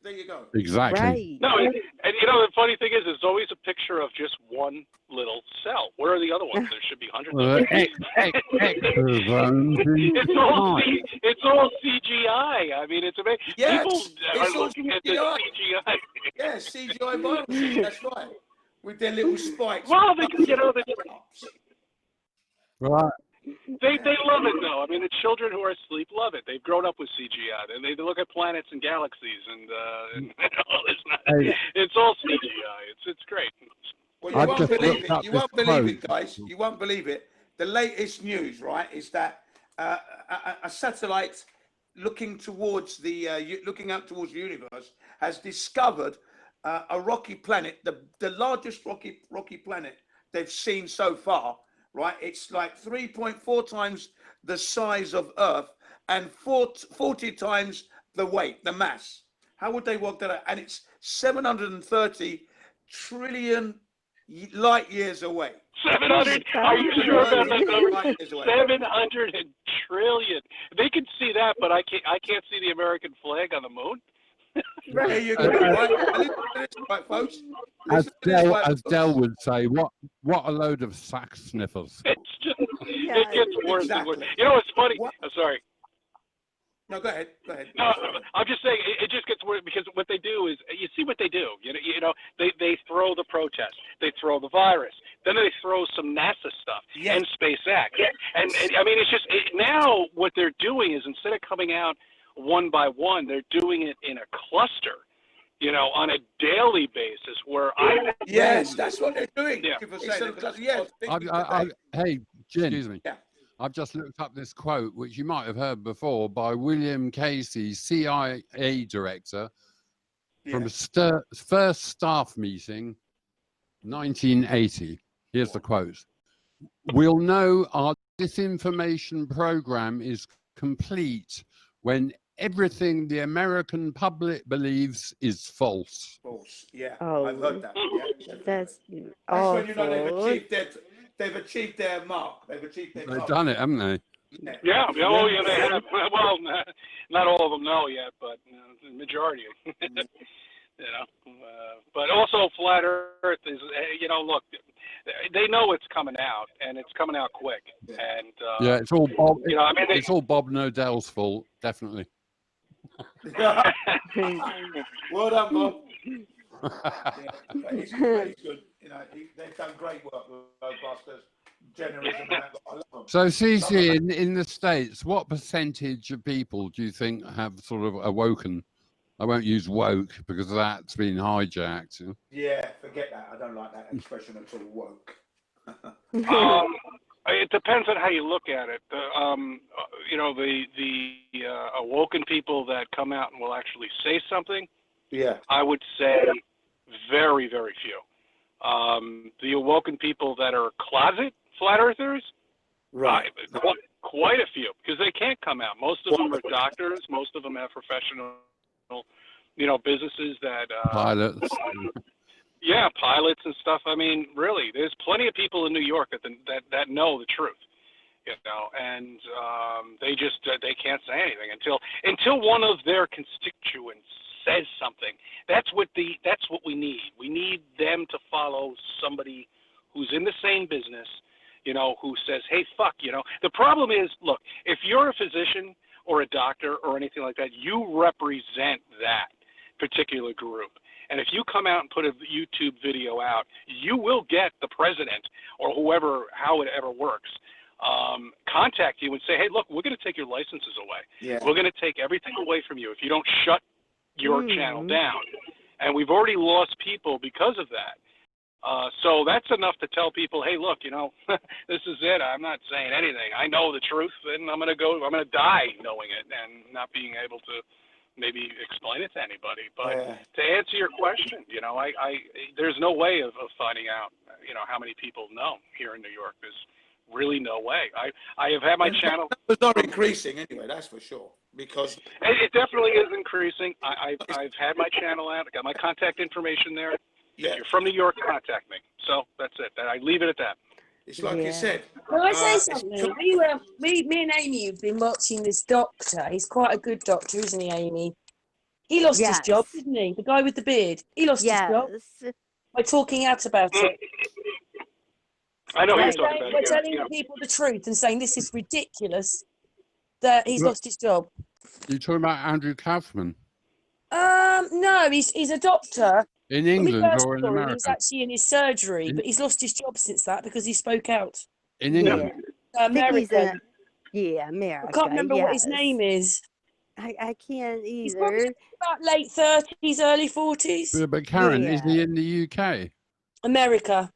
There you go. Exactly. Right. No, and the funny thing is, there's always a picture of just one little cell. Where are the other ones? There should be hundreds of them. It's all CGI. I mean, it's amazing. Yes, people it's are all looking at the CGI. CGI. Yeah, CGI viruses. That's right. With their little spikes. Well, Right. They love it though. I mean, the children who are asleep love it. They've grown up with CGI. They look at planets and galaxies and all this. It's all CGI. It's great. Well, you won't believe it. You won't believe it, guys. You won't believe it. The latest news, right, is that a satellite looking towards looking out towards the universe has discovered a rocky planet, the largest rocky planet they've seen so far. Right, it's like 3.4 times the size of Earth and 40 times the weight, the mass. How would they work that out? And it's 730 trillion light years away. 700? Are you sure about that number? 700 trillion. They can see that, but I can't see the American flag on the moon. There you go. Right, folks. As Dell would say, what a load of sack sniffers. It's just, it gets worse and worse. You know what's funny? I'm sorry. No, go ahead. No, I'm just saying it just gets worse because what they do is, you see what they do. They throw the protest, they throw the virus, then they throw some NASA stuff and SpaceX, and I mean it's just now what they're doing is instead of coming out one by one, they're doing it in a cluster, on a daily basis. That's what they're doing. Hey, Jim, excuse me. Yeah. I've just looked up this quote, which you might have heard before, by William Casey, CIA director, from first staff meeting, 1980. Here's the quote. "We'll know our disinformation program is complete when everything the American public believes is false." False, yeah. I've heard that. Yeah, that's when you know they've achieved their mark. They've done it, haven't they? Yeah. Oh, yeah, they have. Well, not all of them know yet, but the majority. But also flat Earth is, look, they know it's coming out, and it's coming out quick. And it's all Bob. It's all Bob Nodell's fault, definitely. Well done, Bob. He's good. They've done great work with Ghostbusters, journalism. I love them. So, CC, in the States, what percentage of people do you think have sort of awoken? I won't use woke because that's been hijacked. Yeah, forget that. I don't like that expression at all, woke. It depends on how you look at it. The awoken people that come out and will actually say something, I would say very, very few. The awoken people that are closet flat earthers, right? Quite a few, because they can't come out. Most of them are doctors. Most of them have professional, businesses that pilots. Yeah, pilots and stuff. I mean, really, there's plenty of people in New York that know the truth, and they can't say anything until one of their constituents says something. That's what we need. We need them to follow somebody who's in the same business, who says, hey, fuck, The problem is, look, if you're a physician or a doctor or anything like that, you represent that particular group. And if you come out and put a YouTube video out, you will get the president or whoever, how it ever works, contact you and say, hey, look, we're going to take your licenses away. Yeah. We're going to take everything away from you if you don't shut your channel down. And we've already lost people because of that. So that's enough to tell people, hey, look, this is it. I'm not saying anything. I know the truth, and I'm going to die knowing it and not being able to maybe explain it to anybody. But to answer your question, there's no way of finding out, how many people know here in New York. There's really no way. I have had my channel. It's not increasing anyway, that's for sure. Because it definitely is increasing. I've had my channel out. I got my contact information there. Yeah. If you're from New York, contact me. So that's it. I leave it at that. It's like you said. Can I say something? Me and Amy have been watching this doctor. He's quite a good doctor, isn't he, Amy? He lost his job, didn't he? The guy with the beard. He lost his job by talking out about it. I know he's talking about by telling people the truth and saying this is ridiculous that he's lost his job. You're talking about Andrew Kaufman? No, he's a doctor. In England or in America? He's actually in his surgery, but he's lost his job since that because he spoke out. In England? America. America. I can't remember what his name is. I can't either. He's probably about late 30s, early 40s. But Karen, is he in the UK? America.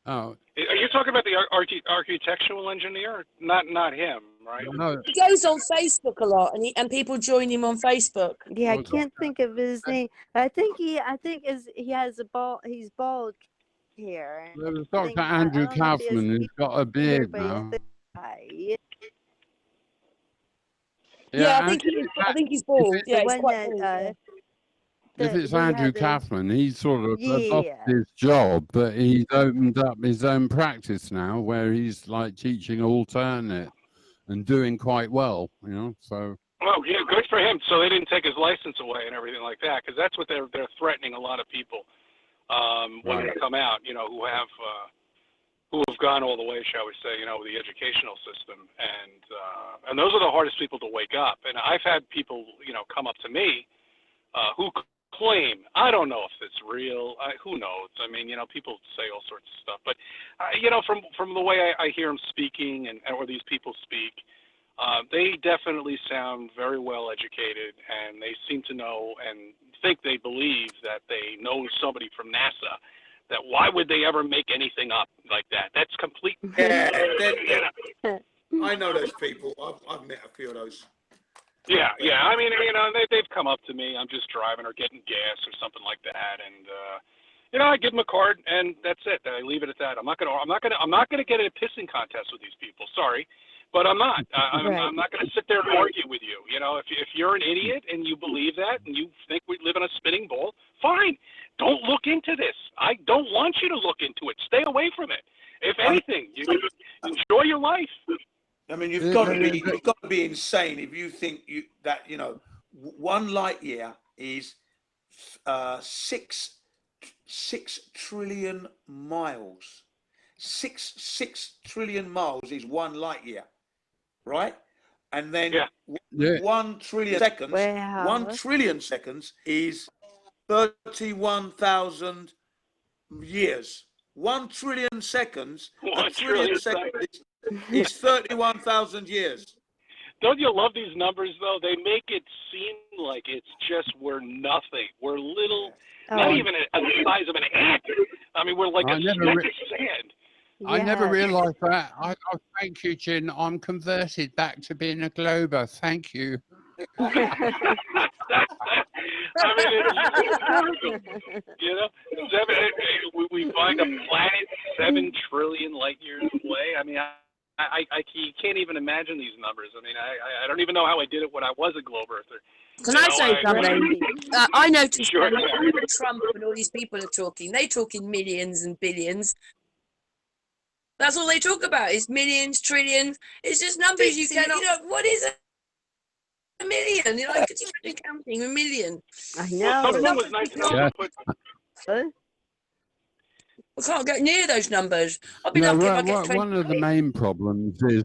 Oh. Are you talking about the architectural engineer? Not him, right? No. He goes on Facebook a lot, and people join him on Facebook. Yeah, I can't think of his name. I think he has he's bald hair. There's Dr. Andrew Kaufman who's got a beard now. Yeah, I think he's bald. Yeah, he's quite bald. If it's Andrew Kaufman, he's sort of lost his job, but he's opened up his own practice now where he's like teaching alternate and doing quite well, so. Oh, yeah, good for him. So they didn't take his license away and everything like that, because that's what they're threatening a lot of people when they come out, who have gone all the way, shall we say, with the educational system. And those are the hardest people to wake up. And I've had people, come up to me who claim, I don't know if it's real, who knows? I mean, people say all sorts of stuff. But, from the way I hear them speaking or these people speak, they definitely sound very well educated, and they seem to know and think they believe that they know somebody from NASA. That why would they ever make anything up like that? That's complete. Yeah, I know those people. I've met a few of those. Yeah. I mean, they've come up to me. I'm just driving or getting gas or something like that, and I give them a card, and that's it. I leave it at that. I'm not gonna get in a pissing contest with these people. Sorry, but I'm not. I'm not gonna sit there and argue with you. If you're an idiot and you believe that and you think we live in a spinning ball, fine. Don't look into this. I don't want you to look into it. Stay away from it. If anything, you enjoy your life. I mean, you've got to be insane if you think that 1 light year is 6 trillion miles. 6 trillion miles is 1 light year, right? And then 1 trillion seconds. Wow. 1 trillion seconds is 31,000 years. 1 trillion seconds. 1 trillion seconds is 31,000 years. Don't you love these numbers, though? They make it seem like it's just we're nothing. We're little, not even the size of an ant. I mean, we're like a speck of sand. I never realised that. Thank you, Jin. I'm converted back to being a glober. Thank you. I mean, we find a planet 7 trillion light years away. I mean, you can't even imagine these numbers. I mean, I don't even know how I did it when I was a globe earther. Can I say something? I noticed when Trump and all these people are talking, they talk in millions and billions. That's all they talk about is millions, trillions. It's just numbers you cannot. What is a million. You're like, could you imagine counting a million? I Well, know. something was nice to also put. Huh? I can't go near those numbers. I'll be lucky if I get 20. One of the main problems is,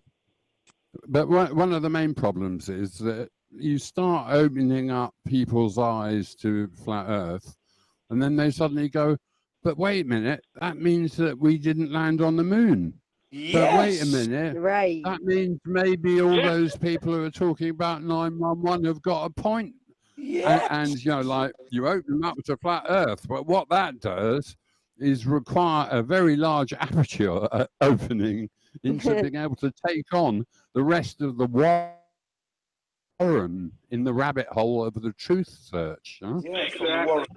one of the main problems is that you start opening up people's eyes to flat Earth, and then they suddenly go, "But wait a minute, that means that we didn't land on the moon." Yes. But wait a minute, Right. that means maybe all those people who are talking about 911 have got a point. Yes. And you know, like, you open them up to flat Earth, but what that does is require a very large aperture opening into being able to take on the rest of the warren in the rabbit hole of the truth search. Huh? Yeah,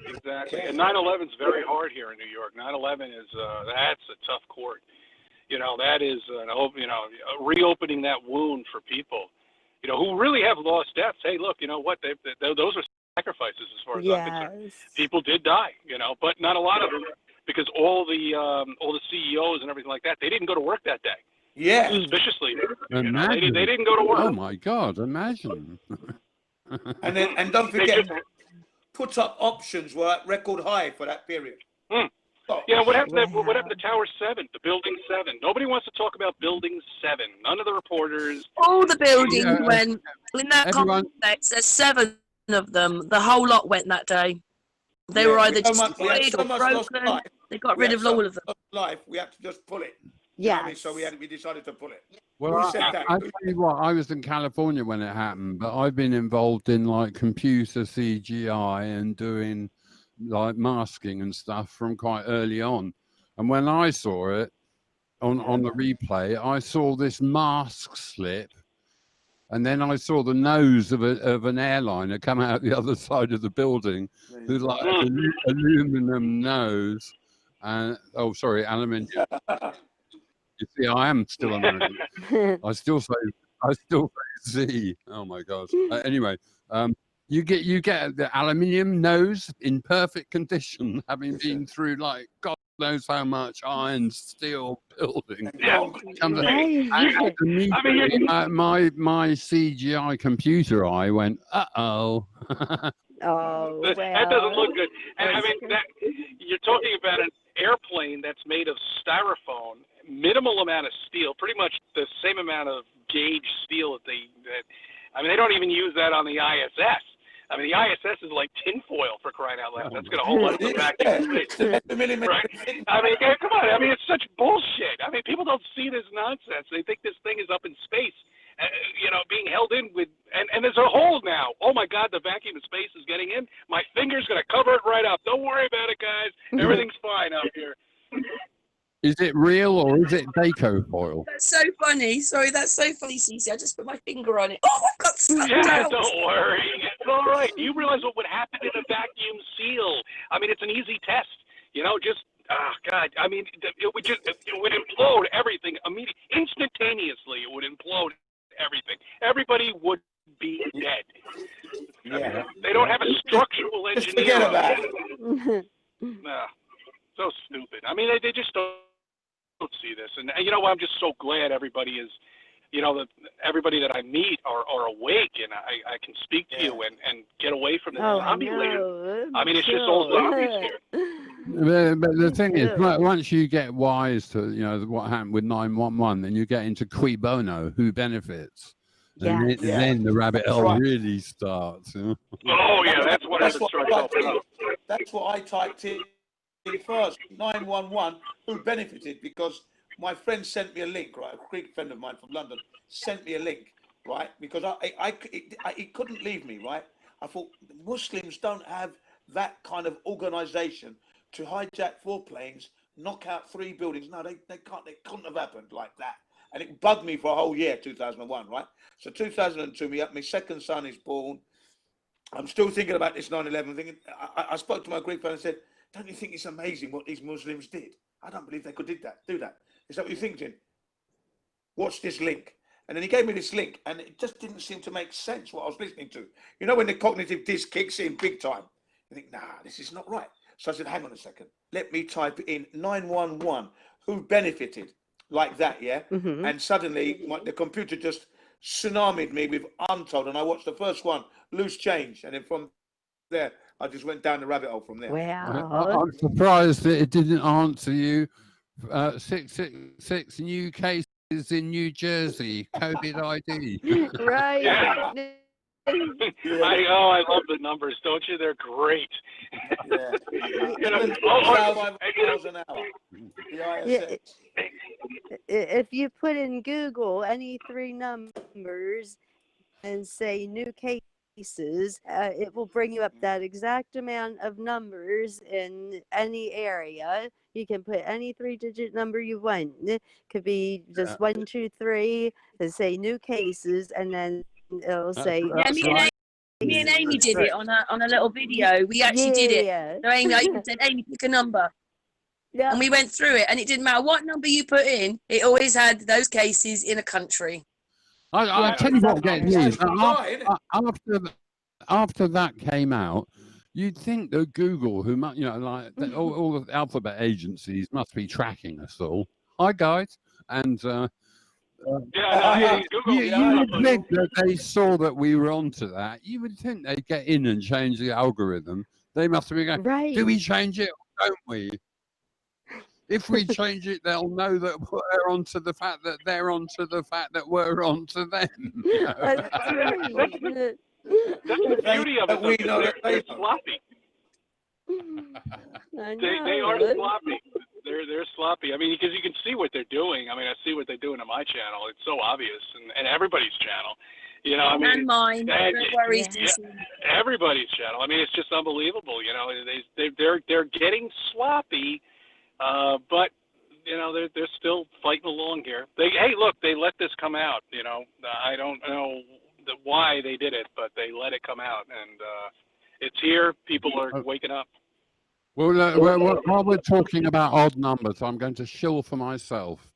Exactly. And 9/11 is very hard here in New York. 9/11 is that's a tough court. You know, that is reopening that wound for people, you know, who really have lost deaths. Hey, look, you know what? Those are sacrifices as far as I'm concerned. People did die, you know, but not a lot of them, because all the CEOs and everything like that, they didn't go to work that day. Yeah. Suspiciously, you know, they didn't go to work. Oh my God! Imagine. and don't forget, put up options were at record high for that period. Yeah, what happened to Tower 7, the Building 7? Nobody wants to talk about Building 7. None of the reporters. All the buildings went. In that complex, there's 7 of them. The whole lot went that day. They were either destroyed or broken. They got rid of all of them. We had to just pull it. Yeah. So we decided to pull it. Well, I tell you what, I was in California when it happened, but I've been involved in like computer CGI and doing like masking and stuff from quite early on. And when I saw it on the replay, I saw this mask slip, and then I saw the nose of an airliner come out the other side of the building, who's like an aluminum nose, and aluminium. You see, I am still American. I still say Z. Oh my God. Anyway, you get the aluminium nose in perfect condition, having been through like God knows how much iron, steel building. My CGI computer eye went, uh-oh. Oh, that doesn't look good. And I mean, you're talking about an airplane that's made of styrofoam, minimal amount of steel, pretty much the same amount of gauge steel I mean, they don't even use that on the ISS. I mean, the ISS is like tinfoil, for crying out loud. That's going to hold us back in space. Right? I mean, come on. I mean, it's such bullshit. I mean, people don't see this nonsense. They think this thing is up in space, you know, being held in with, and there's a hole now. Oh my God, the vacuum of space is getting in. My finger's going to cover it right up. Don't worry about it, guys. Everything's fine out here. Is it real or is it Daco foil? That's so funny. Sorry, that's so funny, Cece. I just put my finger on it. Oh, I've got sucked out. Don't worry. It's all right. Do you realize what would happen in a vacuum seal? I mean, it's an easy test. You know, just, God. I mean, it would implode everything immediately. Instantaneously, it would implode everything. Everybody would be dead. Yeah. I mean, they don't have a structural engineer. Just forget about it. No. So stupid. I mean, they just don't see this. And you know what? I'm just so glad everybody is, you know, that everybody that I meet are awake, and I can speak to you and get away from the zombie later. I mean, it's just all zombies here. But the thing is, once you get wise to, you know, what happened with 911, then you get into cui bono, who benefits. And then the rabbit hole really starts. You know? Oh, yeah, that's what I typed in first. 911, who benefited, because my friend sent me a link, right? A Greek friend of mine from London sent me a link, right? Because it couldn't leave me, right? I thought Muslims don't have that kind of organization to hijack 4 planes, knock out 3 buildings. No, they can't. They couldn't have happened like that. And it bugged me for a whole year, 2001, right? So 2002, my second son is born. I'm still thinking about this 9/11 thing. I spoke to my Greek friend and said, don't you think it's amazing what these Muslims did? I don't believe they could do that. Is that what you think, Jim? Watch this link. And then he gave me this link, and it just didn't seem to make sense what I was listening to. You know, when the cognitive disc kicks in big time, you think, nah, this is not right. So I said, hang on a second. Let me type in 911, who benefited, like that, yeah? And suddenly the computer just tsunamied me with Untold, and I watched the first one, Loose Change, and then from there, I just went down the rabbit hole from there. Wow. I'm surprised that it didn't answer you. 666 new cases in New Jersey, COVID ID. Right. Yeah. I love the numbers, don't you? They're great. Yeah. You know, miles an hour. The ISX. If you put in Google any three numbers and say new cases, it will bring you up that exact amount of numbers in any area. You can put any three-digit number you want. It could be just 1, 2, 3, and say new cases, and then it'll say. Yeah, me and Amy did it on a little video. We actually did it. So Amy, I even said, Amy, pick a number. Yeah. And we went through it, and it didn't matter what number you put in, it always had those cases in a country. I'll tell you what gets me. After that came out, you'd think that Google, who you know, like all the alphabet agencies, must be tracking us all. Hi guys, and Google. You would think that they saw that we were onto that. You would think they'd get in and change the algorithm. They must have been going, right. Do we change it or don't we? If we change it, they'll know that we're onto the fact that they're onto the fact that we're onto them. You know? That's the beauty of it. We know they're sloppy. They are sloppy. They're sloppy. I mean, because you can see what they're doing. I mean, I see what they're doing on my channel. It's so obvious, and everybody's channel. You know, I mean, and mine. Don't worry, everybody's channel. I mean, it's just unbelievable. You know, they're getting sloppy. But you know they're still fighting along here. Hey, look, they let this come out. You know, I don't know why they did it, but they let it come out, and it's here. People are waking up. Well, while we're talking about odd numbers, I'm going to shill for myself.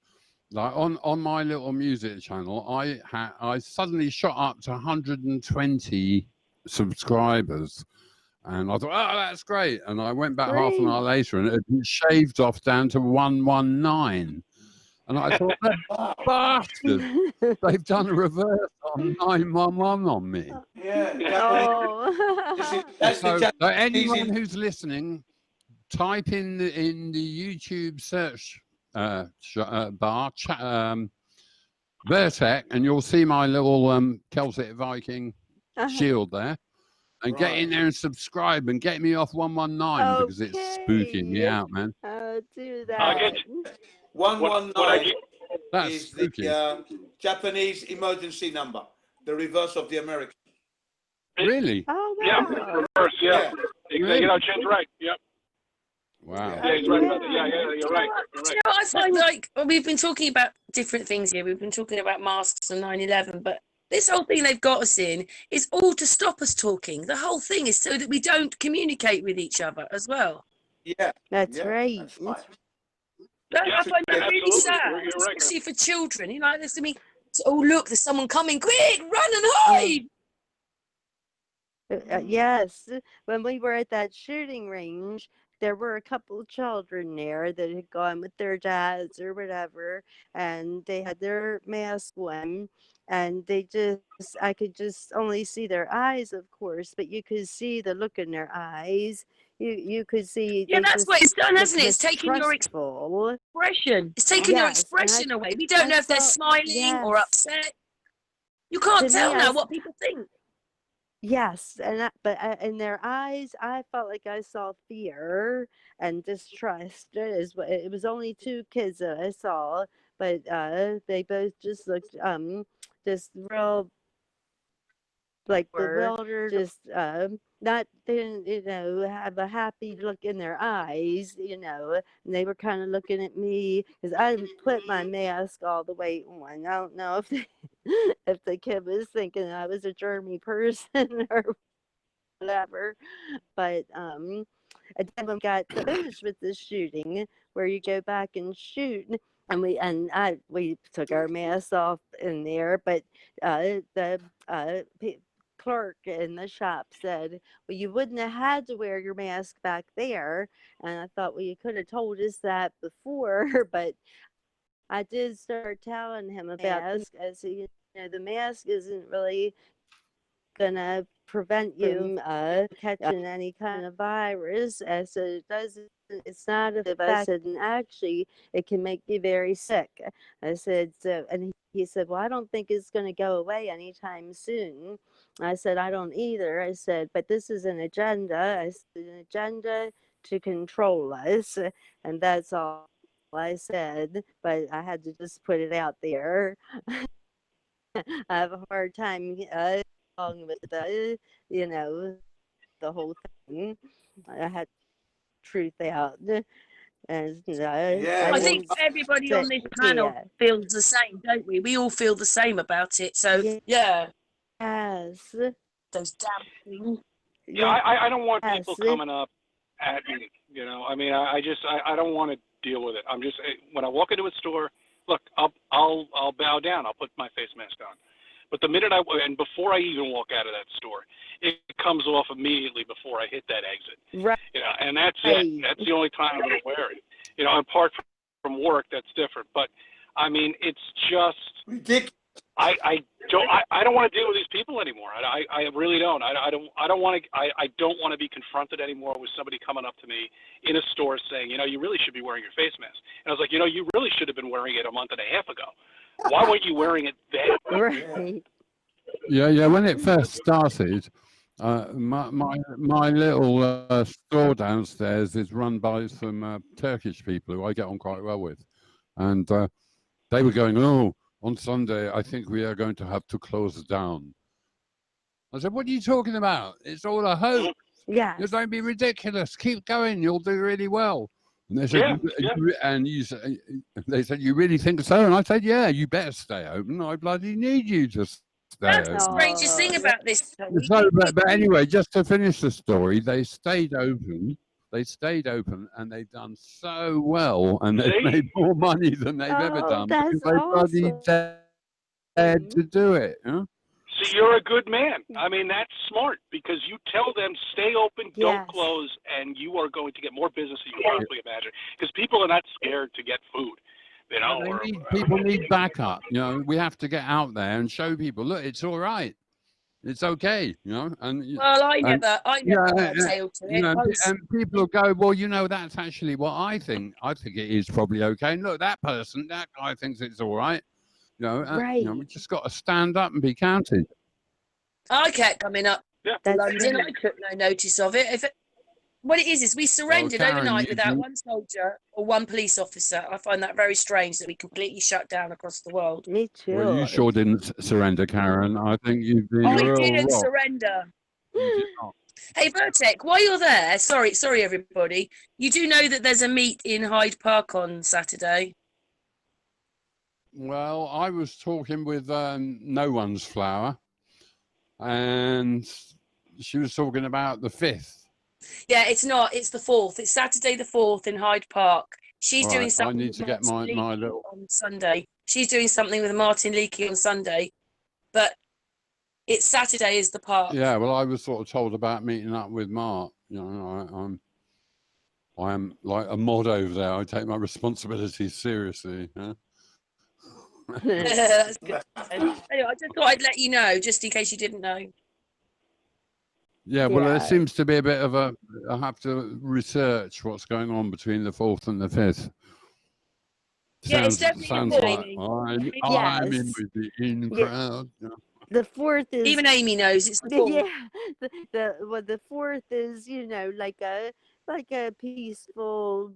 Like on my little music channel, I suddenly shot up to 120 subscribers. And I thought, oh, that's great. And I went back half an hour later and it had been shaved off down to 119. And I thought, bastards, they've done a reverse on 911 on me. Yeah. So anyone who's listening, type in the YouTube search bar, Virtec, and you'll see my little Celtic Viking shield there. And get in there and subscribe and get me off 119 because it's spooking me out, man. I'll do that. I'll get you. 119 is the Japanese emergency number, the reverse of the American. Really? Oh, wow. Yeah, reverse, yeah. Really? You know, Chen's right. Yep. Wow. Yeah, he's right about that. Yeah, you're right. You know what I find, like, we've been talking about different things here. We've been talking about masks and 9/11, but this whole thing they've got us in is all to stop us talking. The whole thing is so that we don't communicate with each other as well. Yeah. That's right. I find that really sad, especially for children. You know, like this. I mean, oh, look, there's someone coming. Quick, run and hide. Yes. When we were at that shooting range, there were a couple of children there that had gone with their dads or whatever, and they had their mask on, and I could just only see their eyes, of course, but you could see the look in their eyes. You could see. Yeah, that's what it's done, hasn't it? It's taking your expression. It's taking your expression away. We don't know if they're smiling or upset. You can't tell now what people think. Yes, but in their eyes, I felt like I saw fear and distrust. It was only 2 kids that I saw, but they both just looked just real like bewildered, just not didn't have a happy look in their eyes, and they were kind of looking at me because I didn't put my mask all the way on. I don't know if the kid was thinking I was a germy person or whatever, but and then we got finished with the shooting where you go back and shoot. And we took our masks off in there, but the clerk in the shop said, well, you wouldn't have had to wear your mask back there. And I thought, well, you could have told us that before, but I did start telling him about this as he the mask isn't really gonna prevent you from catching any kind of virus. I said it doesn't. It's not effective. I said, and actually, it can make you very sick. I said so, and he said, "Well, I don't think it's going to go away anytime soon." I said, "I don't either." I said, "But this is an agenda. I said, an agenda to control us, and that's all I said." But I had to just put it out there. I have a hard time along with the whole thing. I had truth out, and Yeah, I I well, think didn't everybody on say, this panel yeah, feels the same, don't we? We all feel the same about it. So yes, those damn things. Yeah, I don't want people yes, coming up at me. I mean, I don't want to deal with it. I'm just when I walk into a store, look, I'll bow down. I'll put my face mask on. But the minute and before I even walk out of that store, it comes off immediately before I hit that exit. right. And that's it. That's the only time I'm going to wear it. Apart from work, that's different. But I mean, it's just ridiculous. I don't want to deal with these people anymore. I really don't. I don't want to be confronted anymore with somebody coming up to me in a store saying, you really should be wearing your face mask. And I was like, you really should have been wearing it a month and a half ago. Why weren't you wearing it then? Right. Yeah. When it first started, my little store downstairs is run by some Turkish people who I get on quite well with, and they were going, "Oh, on Sunday, I think we are going to have to close down." I said, "What are you talking about? It's all a hoax. Yes. You don't be ridiculous. Keep going. You'll do really well." And they said, they said, "You really think so?" And I said, "Yeah, you better stay open. I bloody need you to stay That's open." the strangest thing about this, Tony. So, but anyway, just to finish the story, they stayed open. They stayed open, and they've done so well, and they've made more money than they've ever done because they bloody dared to do it. Huh? So you're a good man. I mean, that's smart because you tell them stay open, don't close, and you are going to get more business than you can possibly imagine. Because people are not scared to get food. People need backup. We have to get out there and show people, look, it's all right. It's okay, And well, I never had a tail to it. And people will go, well, that's actually what I think. I think it is probably okay. And look, that guy thinks it's all right. Right. We just got to stand up and be counted. I kept coming up to London. I took no notice of it. What it is we surrendered overnight without one soldier or one police officer. I find that very strange that we completely shut down across the world. Me too. Well, you sure didn't surrender, Karen. I think you've been I didn't surrender. You did not. Hey, Virtec, while you're there, sorry, everybody. You do know that there's a meet in Hyde Park on Saturday? Well, I was talking with No One's Flower, and she was talking about the 5th. Yeah, it's not. It's the 4th. It's Saturday the 4th in Hyde Park. She's doing something. I need to get my little on Sunday. She's doing something with Martin Leakey on Sunday, but it's Saturday is the park. Yeah, well, I was sort of told about meeting up with Mark. I am like a mod over there. I take my responsibilities seriously. Huh? That's good. Anyway, I just thought I'd let you know, just in case you didn't know. Yeah, well, there seems to be a bit of I have to research what's going on between the 4th and the 5th. It's definitely sounds like I'm in with the in crowd. Yeah. The 4th is even Amy knows it's the 4th. Yeah, the 4th is like a peaceful,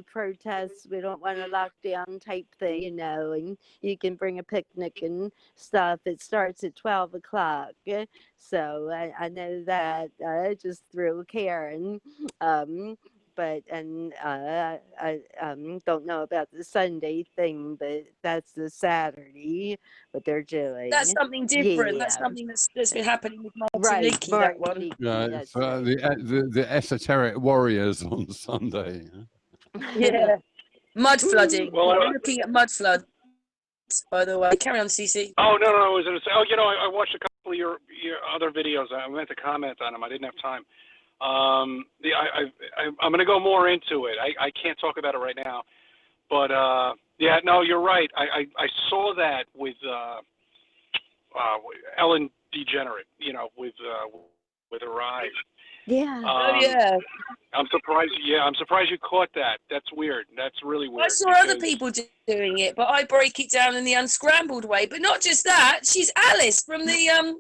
protest. We don't want a lockdown type thing, and you can bring a picnic and stuff. It starts at 12 o'clock. So I know that. I just threw Karen. But I don't know about the Sunday thing, but that's the Saturday. What they're doing. That's something different. That's something that's been happening with Martin Leakey. That one. Yeah, it's, the esoteric warriors on Sunday. Yeah, mud flooding. Well, we're looking at mud floods, by the way. Carry on, CC. Oh no, I was going to say. Oh, I watched a couple of your other videos. I meant to comment on them. I didn't have time. I'm going to go more into it. I can't talk about it right now, but yeah, no, you're right. I saw that with Ellen DeGenerate, with her eyes. Yeah. Oh yeah. I'm surprised. Yeah, I'm surprised you caught that. That's weird. That's really weird. I saw other people doing it, but I break it down in the unscrambled way. But not just that, she's Alice from the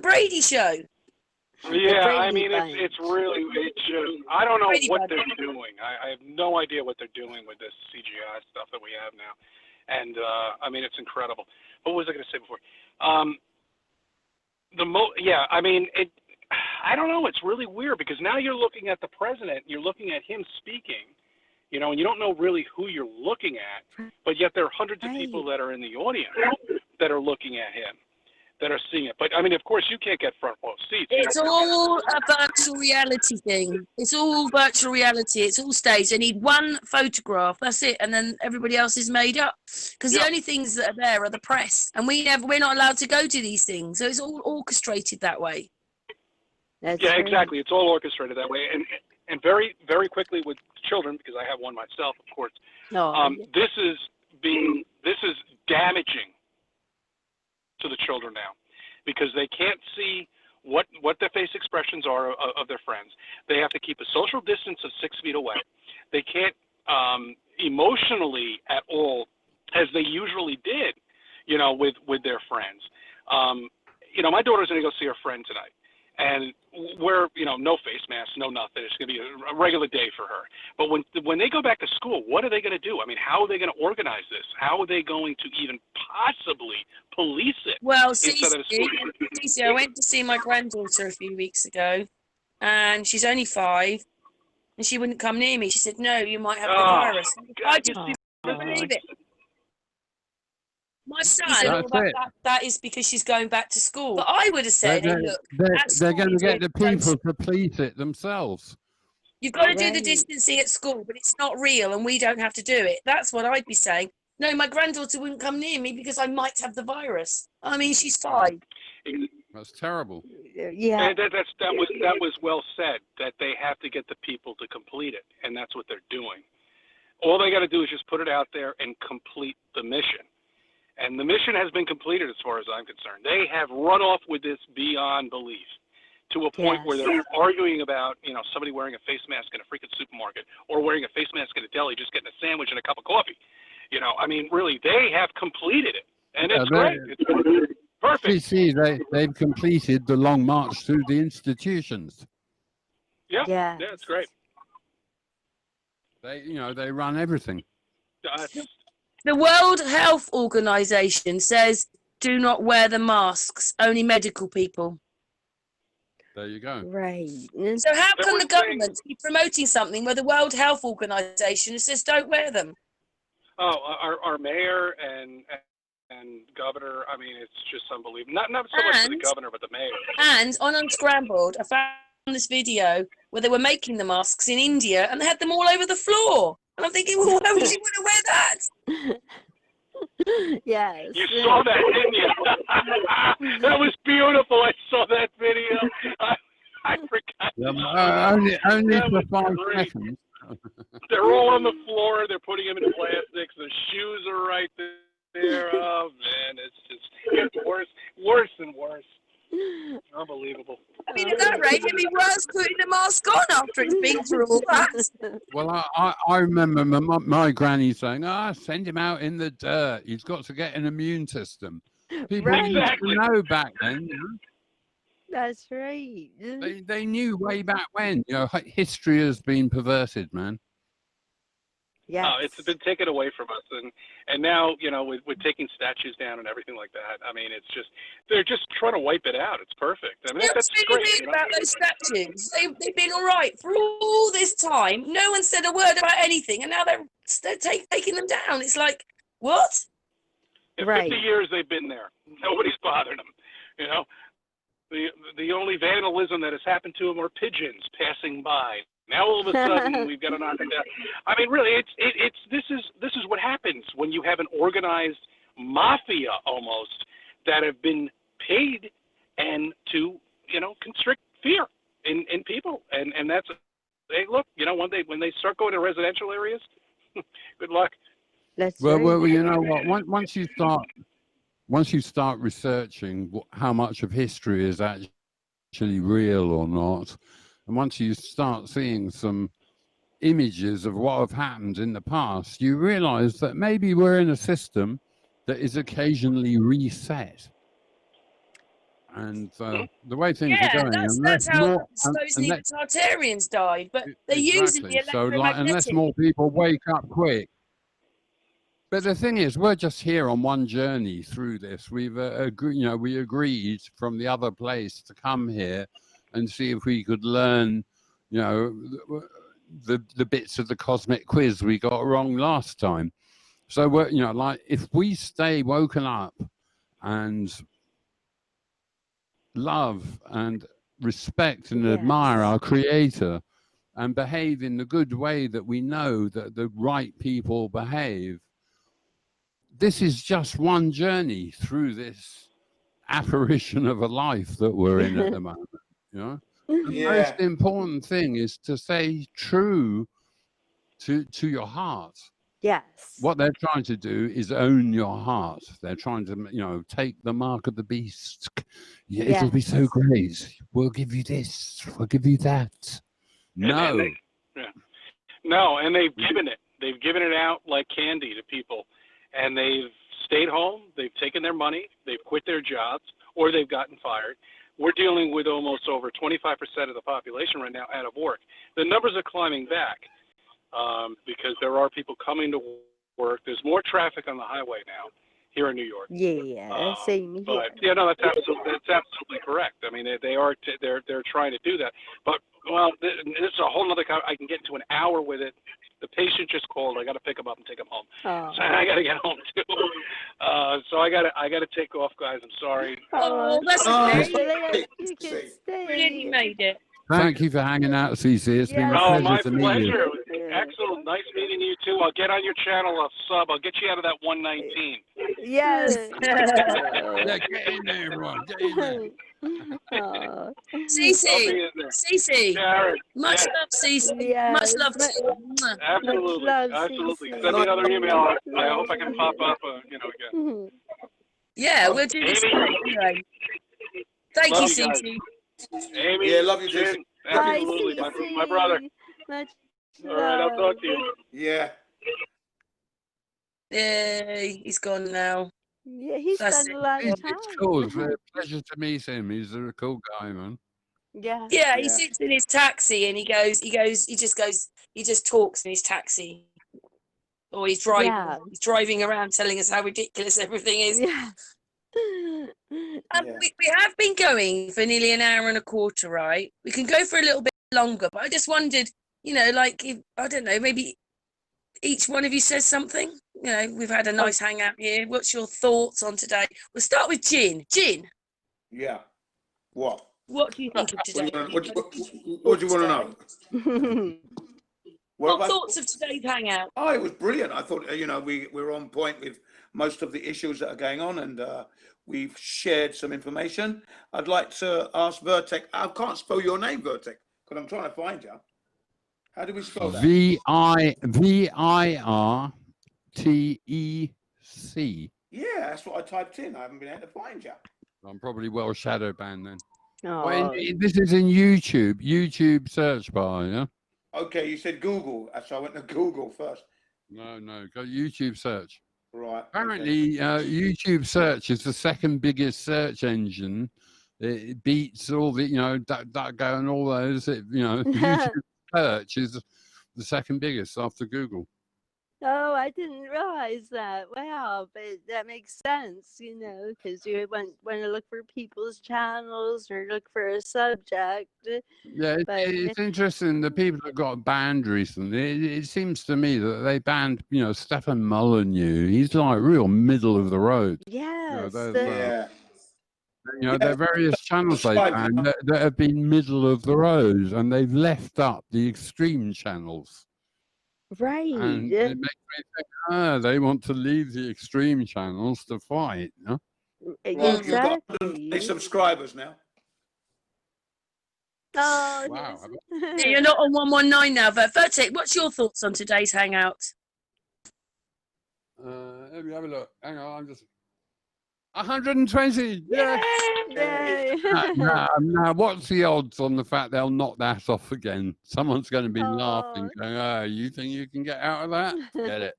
Brady Show. Yeah, I mean, it's really, I don't know what they're doing. I have no idea what they're doing with this CGI stuff that we have now. And, I mean, it's incredible. What was I going to say before? I mean, I don't know. It's really weird because now you're looking at the president, you're looking at him speaking, and you don't know really who you're looking at, but yet there are hundreds of people that are in the audience that are looking at him, that are seeing it. But I mean, of course, you can't get front row seats. It's all a virtual reality thing. It's all virtual reality. It's all staged. They need one photograph. That's it, and then everybody else is made up. Because the only things that are there are the press, and we're not allowed to go to these things. So it's all orchestrated that way. Exactly. It's all orchestrated that way, and very, very quickly with children, because I have one myself, of course. This is damaging to the children now, because they can't see what their face expressions are of their friends. They have to keep a social distance of 6 feet away. They can't emotionally at all, as they usually did, with their friends. My daughter's going to go see her friend tonight. And we're, no face masks, no nothing. It's going to be a regular day for her. But when they go back to school, what are they going to do? I mean, how are they going to organize this? How are they going to even possibly police it? Well, Cece, I went to see my granddaughter a few weeks ago, and she's only 5, and she wouldn't come near me. She said, "No, you might have the virus." I just didn't believe it. My son, that is because she's going back to school. But I would have said, look, they're going to get the people to police it themselves. You've got to do the distancing at school, but it's not real, and we don't have to do it. That's what I'd be saying. No, my granddaughter wouldn't come near me because I might have the virus. I mean, she's 5. That's terrible. Yeah. And that was well said, that they have to get the people to complete it, and that's what they're doing. All they got to do is just put it out there and complete the mission. And the mission has been completed as far as I'm concerned. They have run off with this beyond belief, to a point where they're arguing about, somebody wearing a face mask in a freaking supermarket, or wearing a face mask in a deli, just getting a sandwich and a cup of coffee. I mean, really, they have completed it. And it's great. It's perfect. See, they've completed the long march through the institutions. Yeah, it's great. They run everything. The World Health Organization says do not wear the masks, only medical people. There you go. Right. So how can the government be promoting something where the World Health Organization says don't wear them? Oh, our mayor and governor, I mean, it's just unbelievable. Not so much for the governor, but the mayor. And on Unscrambled, I found this video where they were making the masks in India, and they had them all over the floor. And I'm thinking, well, why would you want to wear that? Yes. You saw that, didn't you? That was beautiful. I saw that video. I forgot. Only for 5 seconds. They're all on the floor. They're putting them in plastics. The shoes are right there. Oh, man. It's just worse and worse. Unbelievable. I mean, at that rate, it'd be worse putting the mask on after it's been through all that. Well, I remember my granny saying, send him out in the dirt. He's got to get an immune system. People used to know back then. That's right. They knew way back when. History has been perverted, man. Yeah. It's been taken away from us, and now we're taking statues down and everything like that. I mean, they're just trying to wipe it out. It's perfect. I mean, that's really weird about those statues. They've been all right for all this time. No one said a word about anything, and now they're taking them down. It's like, what? In 50 years they've been there. Nobody's bothered them. The only vandalism that has happened to them are pigeons passing by. Now all of a sudden we've got to knock it down. I mean, really, this is what happens when you have an organized mafia almost that have been paid and to constrict fear in people, and that's look, when they start going to residential areas, good luck. Well, you know what? Once once you start researching how much of history is actually real or not, and once you start seeing some images of what have happened in the past, you realize that maybe we're in a system that is occasionally reset. And the way things are going, that's how supposedly the Tartarians died, but they're using the electromagnetic. Unless more people wake up quick. But the thing is, we're just here on one journey through this. We've we agreed from the other place to come here and see if we could learn, the bits of the cosmic quiz we got wrong last time. So we're, like, if we stay woken up and love and respect and admire our Creator and behave in the good way that we know that the right people behave, this is just one journey through this apparition of a life that we're in at the moment. The most important thing is to stay true to your heart. Yes. What they're trying to do is own your heart. They're trying to, take the mark of the beast. It'll be so great. We'll give you this. We'll give you that. No. No, and they've given it. They've given it out like candy to people. And they've stayed home, they've taken their money, they've quit their jobs, or they've gotten fired. We're dealing with almost over 25% of the population right now out of work. The numbers are climbing back because there are people coming to work. There's more traffic on the highway now here in New York. Yeah, same here. But that's absolutely correct. I mean, they're trying to do that. But this is a whole other. I can get into an hour with it. The patient just called. I got to pick him up and take him home. So I got to get home too. So I got to take off, guys. I'm sorry. That's okay. Brilliant, you made it. Thank you for hanging out, CC. It's been a pleasure to meet you. Excellent. Nice meeting you too. I'll get on your channel a sub. I'll get you out of that 119. Yes. Get in there, everyone. Get in there. Cece, much love, Cece. Yes. Much love to you. Absolutely, absolutely. Send me another email. I hope I can pop up, again. Yeah, we'll do this anyway. Thank you, Cece. Amy, love you, Cece. Absolutely, my brother. All right, I'll talk to you. Yeah. Yeah, he's gone now. Yeah, he's done a lot of time. It's cool. It's a pleasure to meet him. He's a cool guy, man. Yeah, he sits in his taxi and he just talks in his taxi. Or he's driving around telling us how ridiculous everything is. We have been going for nearly an hour and a quarter, right? We can go for a little bit longer, but I just wondered, I don't know, maybe each one of you says something. We've had a nice hangout here. What's your thoughts on today? We'll start with Jin. Jin. Yeah. What? What do you think of today? What do you want to know? What thoughts of today's hangout? Oh, it was brilliant. I thought, we're on point with most of the issues that are going on, and we've shared some information. I'd like to ask Virtec. I can't spell your name, Virtec, because I'm trying to find you. How do we spell that? Virtec. Yeah, that's what I typed in. I haven't been able to find you. I'm probably well shadow banned then. Well, this is in YouTube search bar, yeah? Okay, you said Google, so I went to Google first. No, go YouTube search. Right. Apparently, YouTube search is the second biggest search engine. It beats all the, DuckDuckGo and all those. YouTube search is the second biggest after Google. Oh, I didn't realize that. Wow, but that makes sense, because you want to look for people's channels or look for a subject. Yeah, it's interesting. The people that got banned recently, it seems to me that they banned, Stefan Molyneux. He's like real middle of the road. Yes. There are various channels they banned that have been middle of the road, and they've left up the extreme channels. Right. And it makes me think, they want to leave the extreme channels to fight. Well, you've got 8 subscribers now. Oh, wow. You're not on 119 now, Virtec, what's your thoughts on today's hangout? Let me have a look. Hang on, I'm just... 120. Yeah. Yay. Now, what's the odds on the fact they'll knock that off again? Someone's going to be laughing, Oh. going, "Oh, you think you can get out of that? Get it."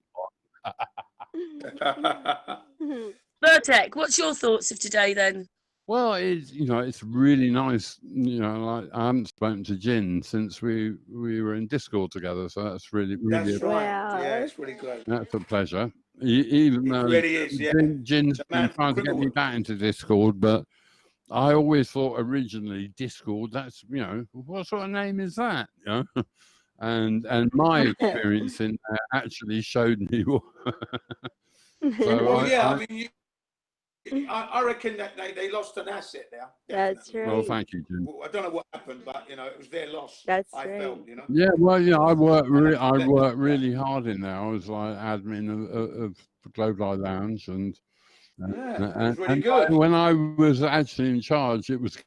Virtec, what's your thoughts of today then? Well, it's really nice. Like I haven't spoken to Jin since we were in Discord together, so that's really That's right. Wow. Yeah, it's really great. that's a pleasure. Even It though really is. Yeah. Jin's The been man trying to get me back into Discord, but I always thought originally Discord, that's what sort of name is that? And my experience in there actually showed me what. So Well, yeah. I mean, I reckon that they lost an asset there. That's Definitely. right. Well, thank you, Jin. I don't know what happened, but it was their loss. That's I right. felt, Yeah, well, I worked really hard in there. I was like admin of Global Lounge, and it was really good. when I was actually in charge, it was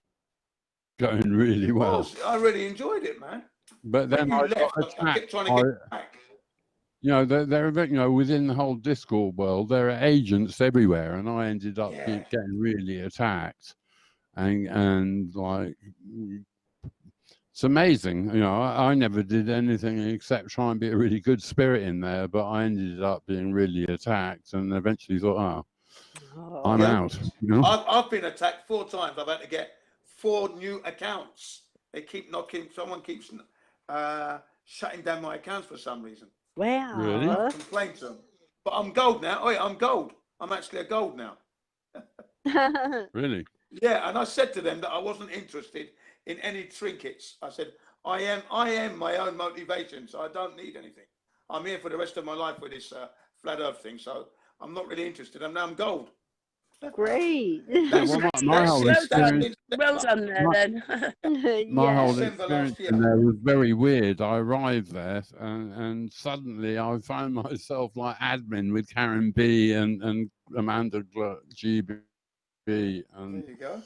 going really well. I really enjoyed it, man. But then When you I left, got I kept attacked. trying to get back. There, within the whole Discord world, there are agents everywhere, and I ended up Yeah. getting really attacked, and like. It's amazing. I never did anything except try and be a really good spirit in there, but I ended up being really attacked and eventually thought, I'm out. I've been attacked 4 times. I've had to get 4 new accounts. They keep knocking. Someone keeps shutting down my accounts for some reason. Wow. Really? I've complained to them. But I'm gold now. Oh, yeah, I'm gold. I'm actually a gold now. Really? Yeah, and I said to them that I wasn't interested in any trinkets. I said, I am my own motivation, so I don't need anything. I'm here for the rest of my life with this flat earth thing, so I'm not really interested. And now I'm gold. Great. My whole experience, Well done there then. my whole December experience last year. in there was very weird. I arrived there and suddenly I found myself like admin with Karen B and Amanda GB. There you go.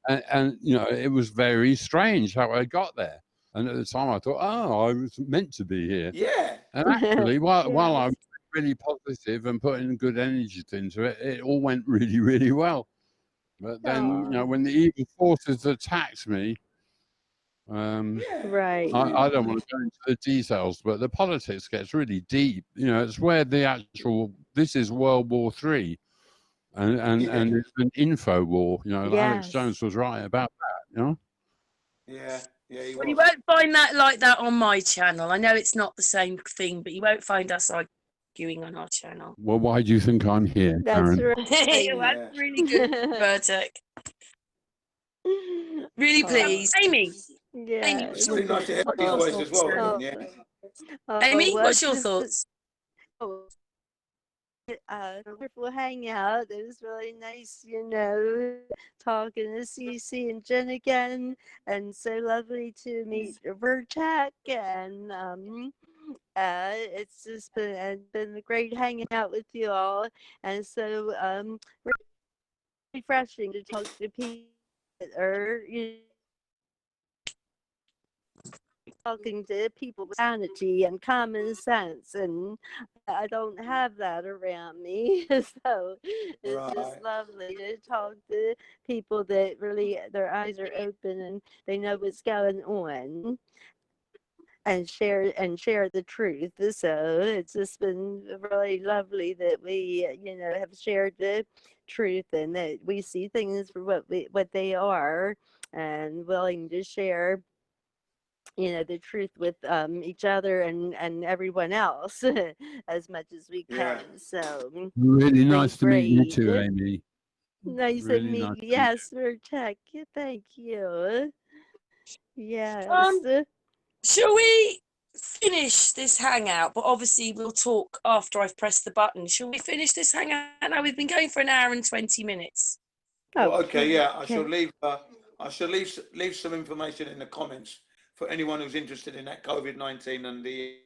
And it was very strange how I got there. And at the time I thought, I was meant to be here. Yeah. And actually, while I was really positive and putting good energy into it, it all went really, really well. But then, when the evil forces attacked me, Right. I don't want to go into the details, but the politics gets really deep. It's where this is World War III. And it's an info war. Alex Jones was right about that. Yeah. Well, you won't find that like that on my channel. I know it's not the same thing, but you won't find us arguing on our channel. Well, why do you think I'm here, That's Karen? right. That's really good, Virtec. Really pleased. Amy. Yeah. Amy, It's really nice to hear your voice as well. Yeah. Amy, what's your thoughts? Wonderful hangout. It was really nice, talking to CC and Jen again, and so lovely to meet Virtec. And it's just been a great hanging out with you all, and so refreshing to talk to people that are talking to people with sanity and common sense, and I don't have that around me. So it's just lovely to talk to people that really their eyes are open and they know what's going on and share the truth. So it's just been really lovely that we have shared the truth and that we see things for what they are and willing to share the truth with each other and everyone else as much as we can. So really nice to meet you too, Amy. Nice to meet you. Yes, Virtec. Thank you. Yes. Shall we finish this hangout? But obviously we'll talk after I've pressed the button. Shall we finish this hangout? Now we've been going for an hour and 20 minutes. Okay, yeah. I shall leave some information in the comments for anyone who's interested in that COVID-19 and the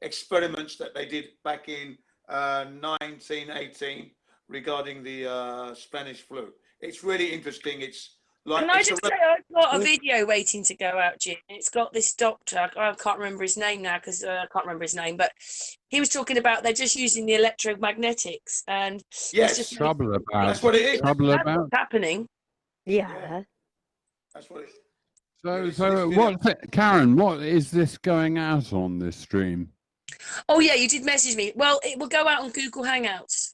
experiments that they did back in 1918 regarding the Spanish flu. It's really interesting. It's Like, Can I it's a just say I've got a video waiting to go out, Jim? It's got this doctor. I can't remember his name now because I can't remember his name, but he was talking about they're just using the electromagnetics, and Yes. it's just Trouble about. That's what it is. Trouble that's about. what's happening. Yeah. That's what it is. So, Yeah, it's so lifting what's it, Karen? What is this going out on this stream? Oh yeah, you did message me. Well, it will go out on Google Hangouts.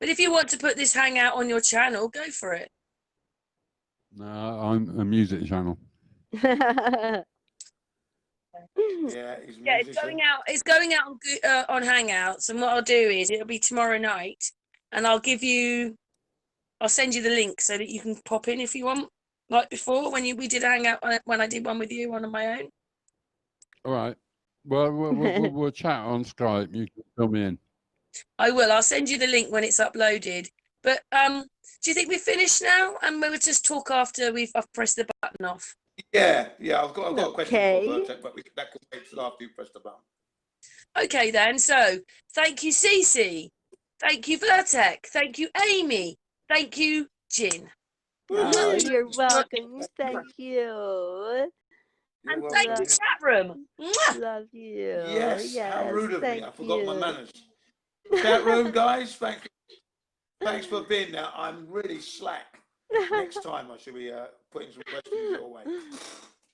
But if you want to put this hangout on your channel, go for it. No, I'm a music channel. Yeah, he's a Yeah, it's musician. going out. It's going out on Hangouts, and what I'll do is it'll be tomorrow night, and I'll send you the link so that you can pop in if you want, like before when we did a hangout when I did one with you, one on my own. All right. Well, we'll chat on Skype. You can fill me in. I will. I'll send you the link when it's uploaded. But do you think we're finished now? And we'll just talk after I've pressed the button off. Yeah, I've got a question for Okay. Virtec, but that can wait till after you press the button. Okay then. So thank you, Cece. Thank you, Virtec. Thank you, Amy. Thank you, Jin. Oh, you're welcome. Thank you. And thank you, chat room. Mwah! Love you. Yes, how rude of me. I forgot my you. manners. Chat room, guys, thanks for being there. I'm really slack. Next time I should be putting some questions your way.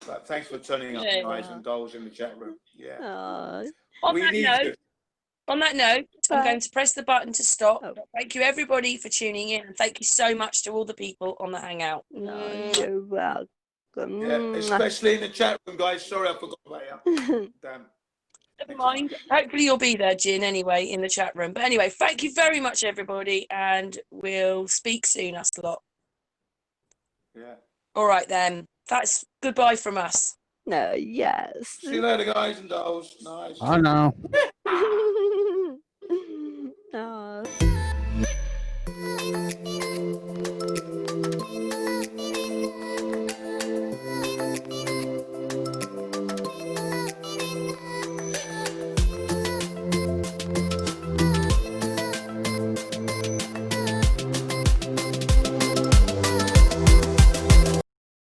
But thanks for turning up, guys and dolls in the chat room. Yeah. Aw. On We that need note, you. I'm Bye. going to press the button to stop. Oh. Thank you, everybody, for tuning in. And thank you so much to all the people on the Hangout. Oh, you're welcome. Yeah, especially in the chat room, guys. Sorry, I forgot about you. Damn. Never mind. Hopefully you'll be there, Jin, anyway, in the chat room. But anyway, thank you very much, everybody. And we'll speak soon, us lot. Yeah. All right, then. That's goodbye from us. No, yes. See you later, guys and dolls. Nice. I know.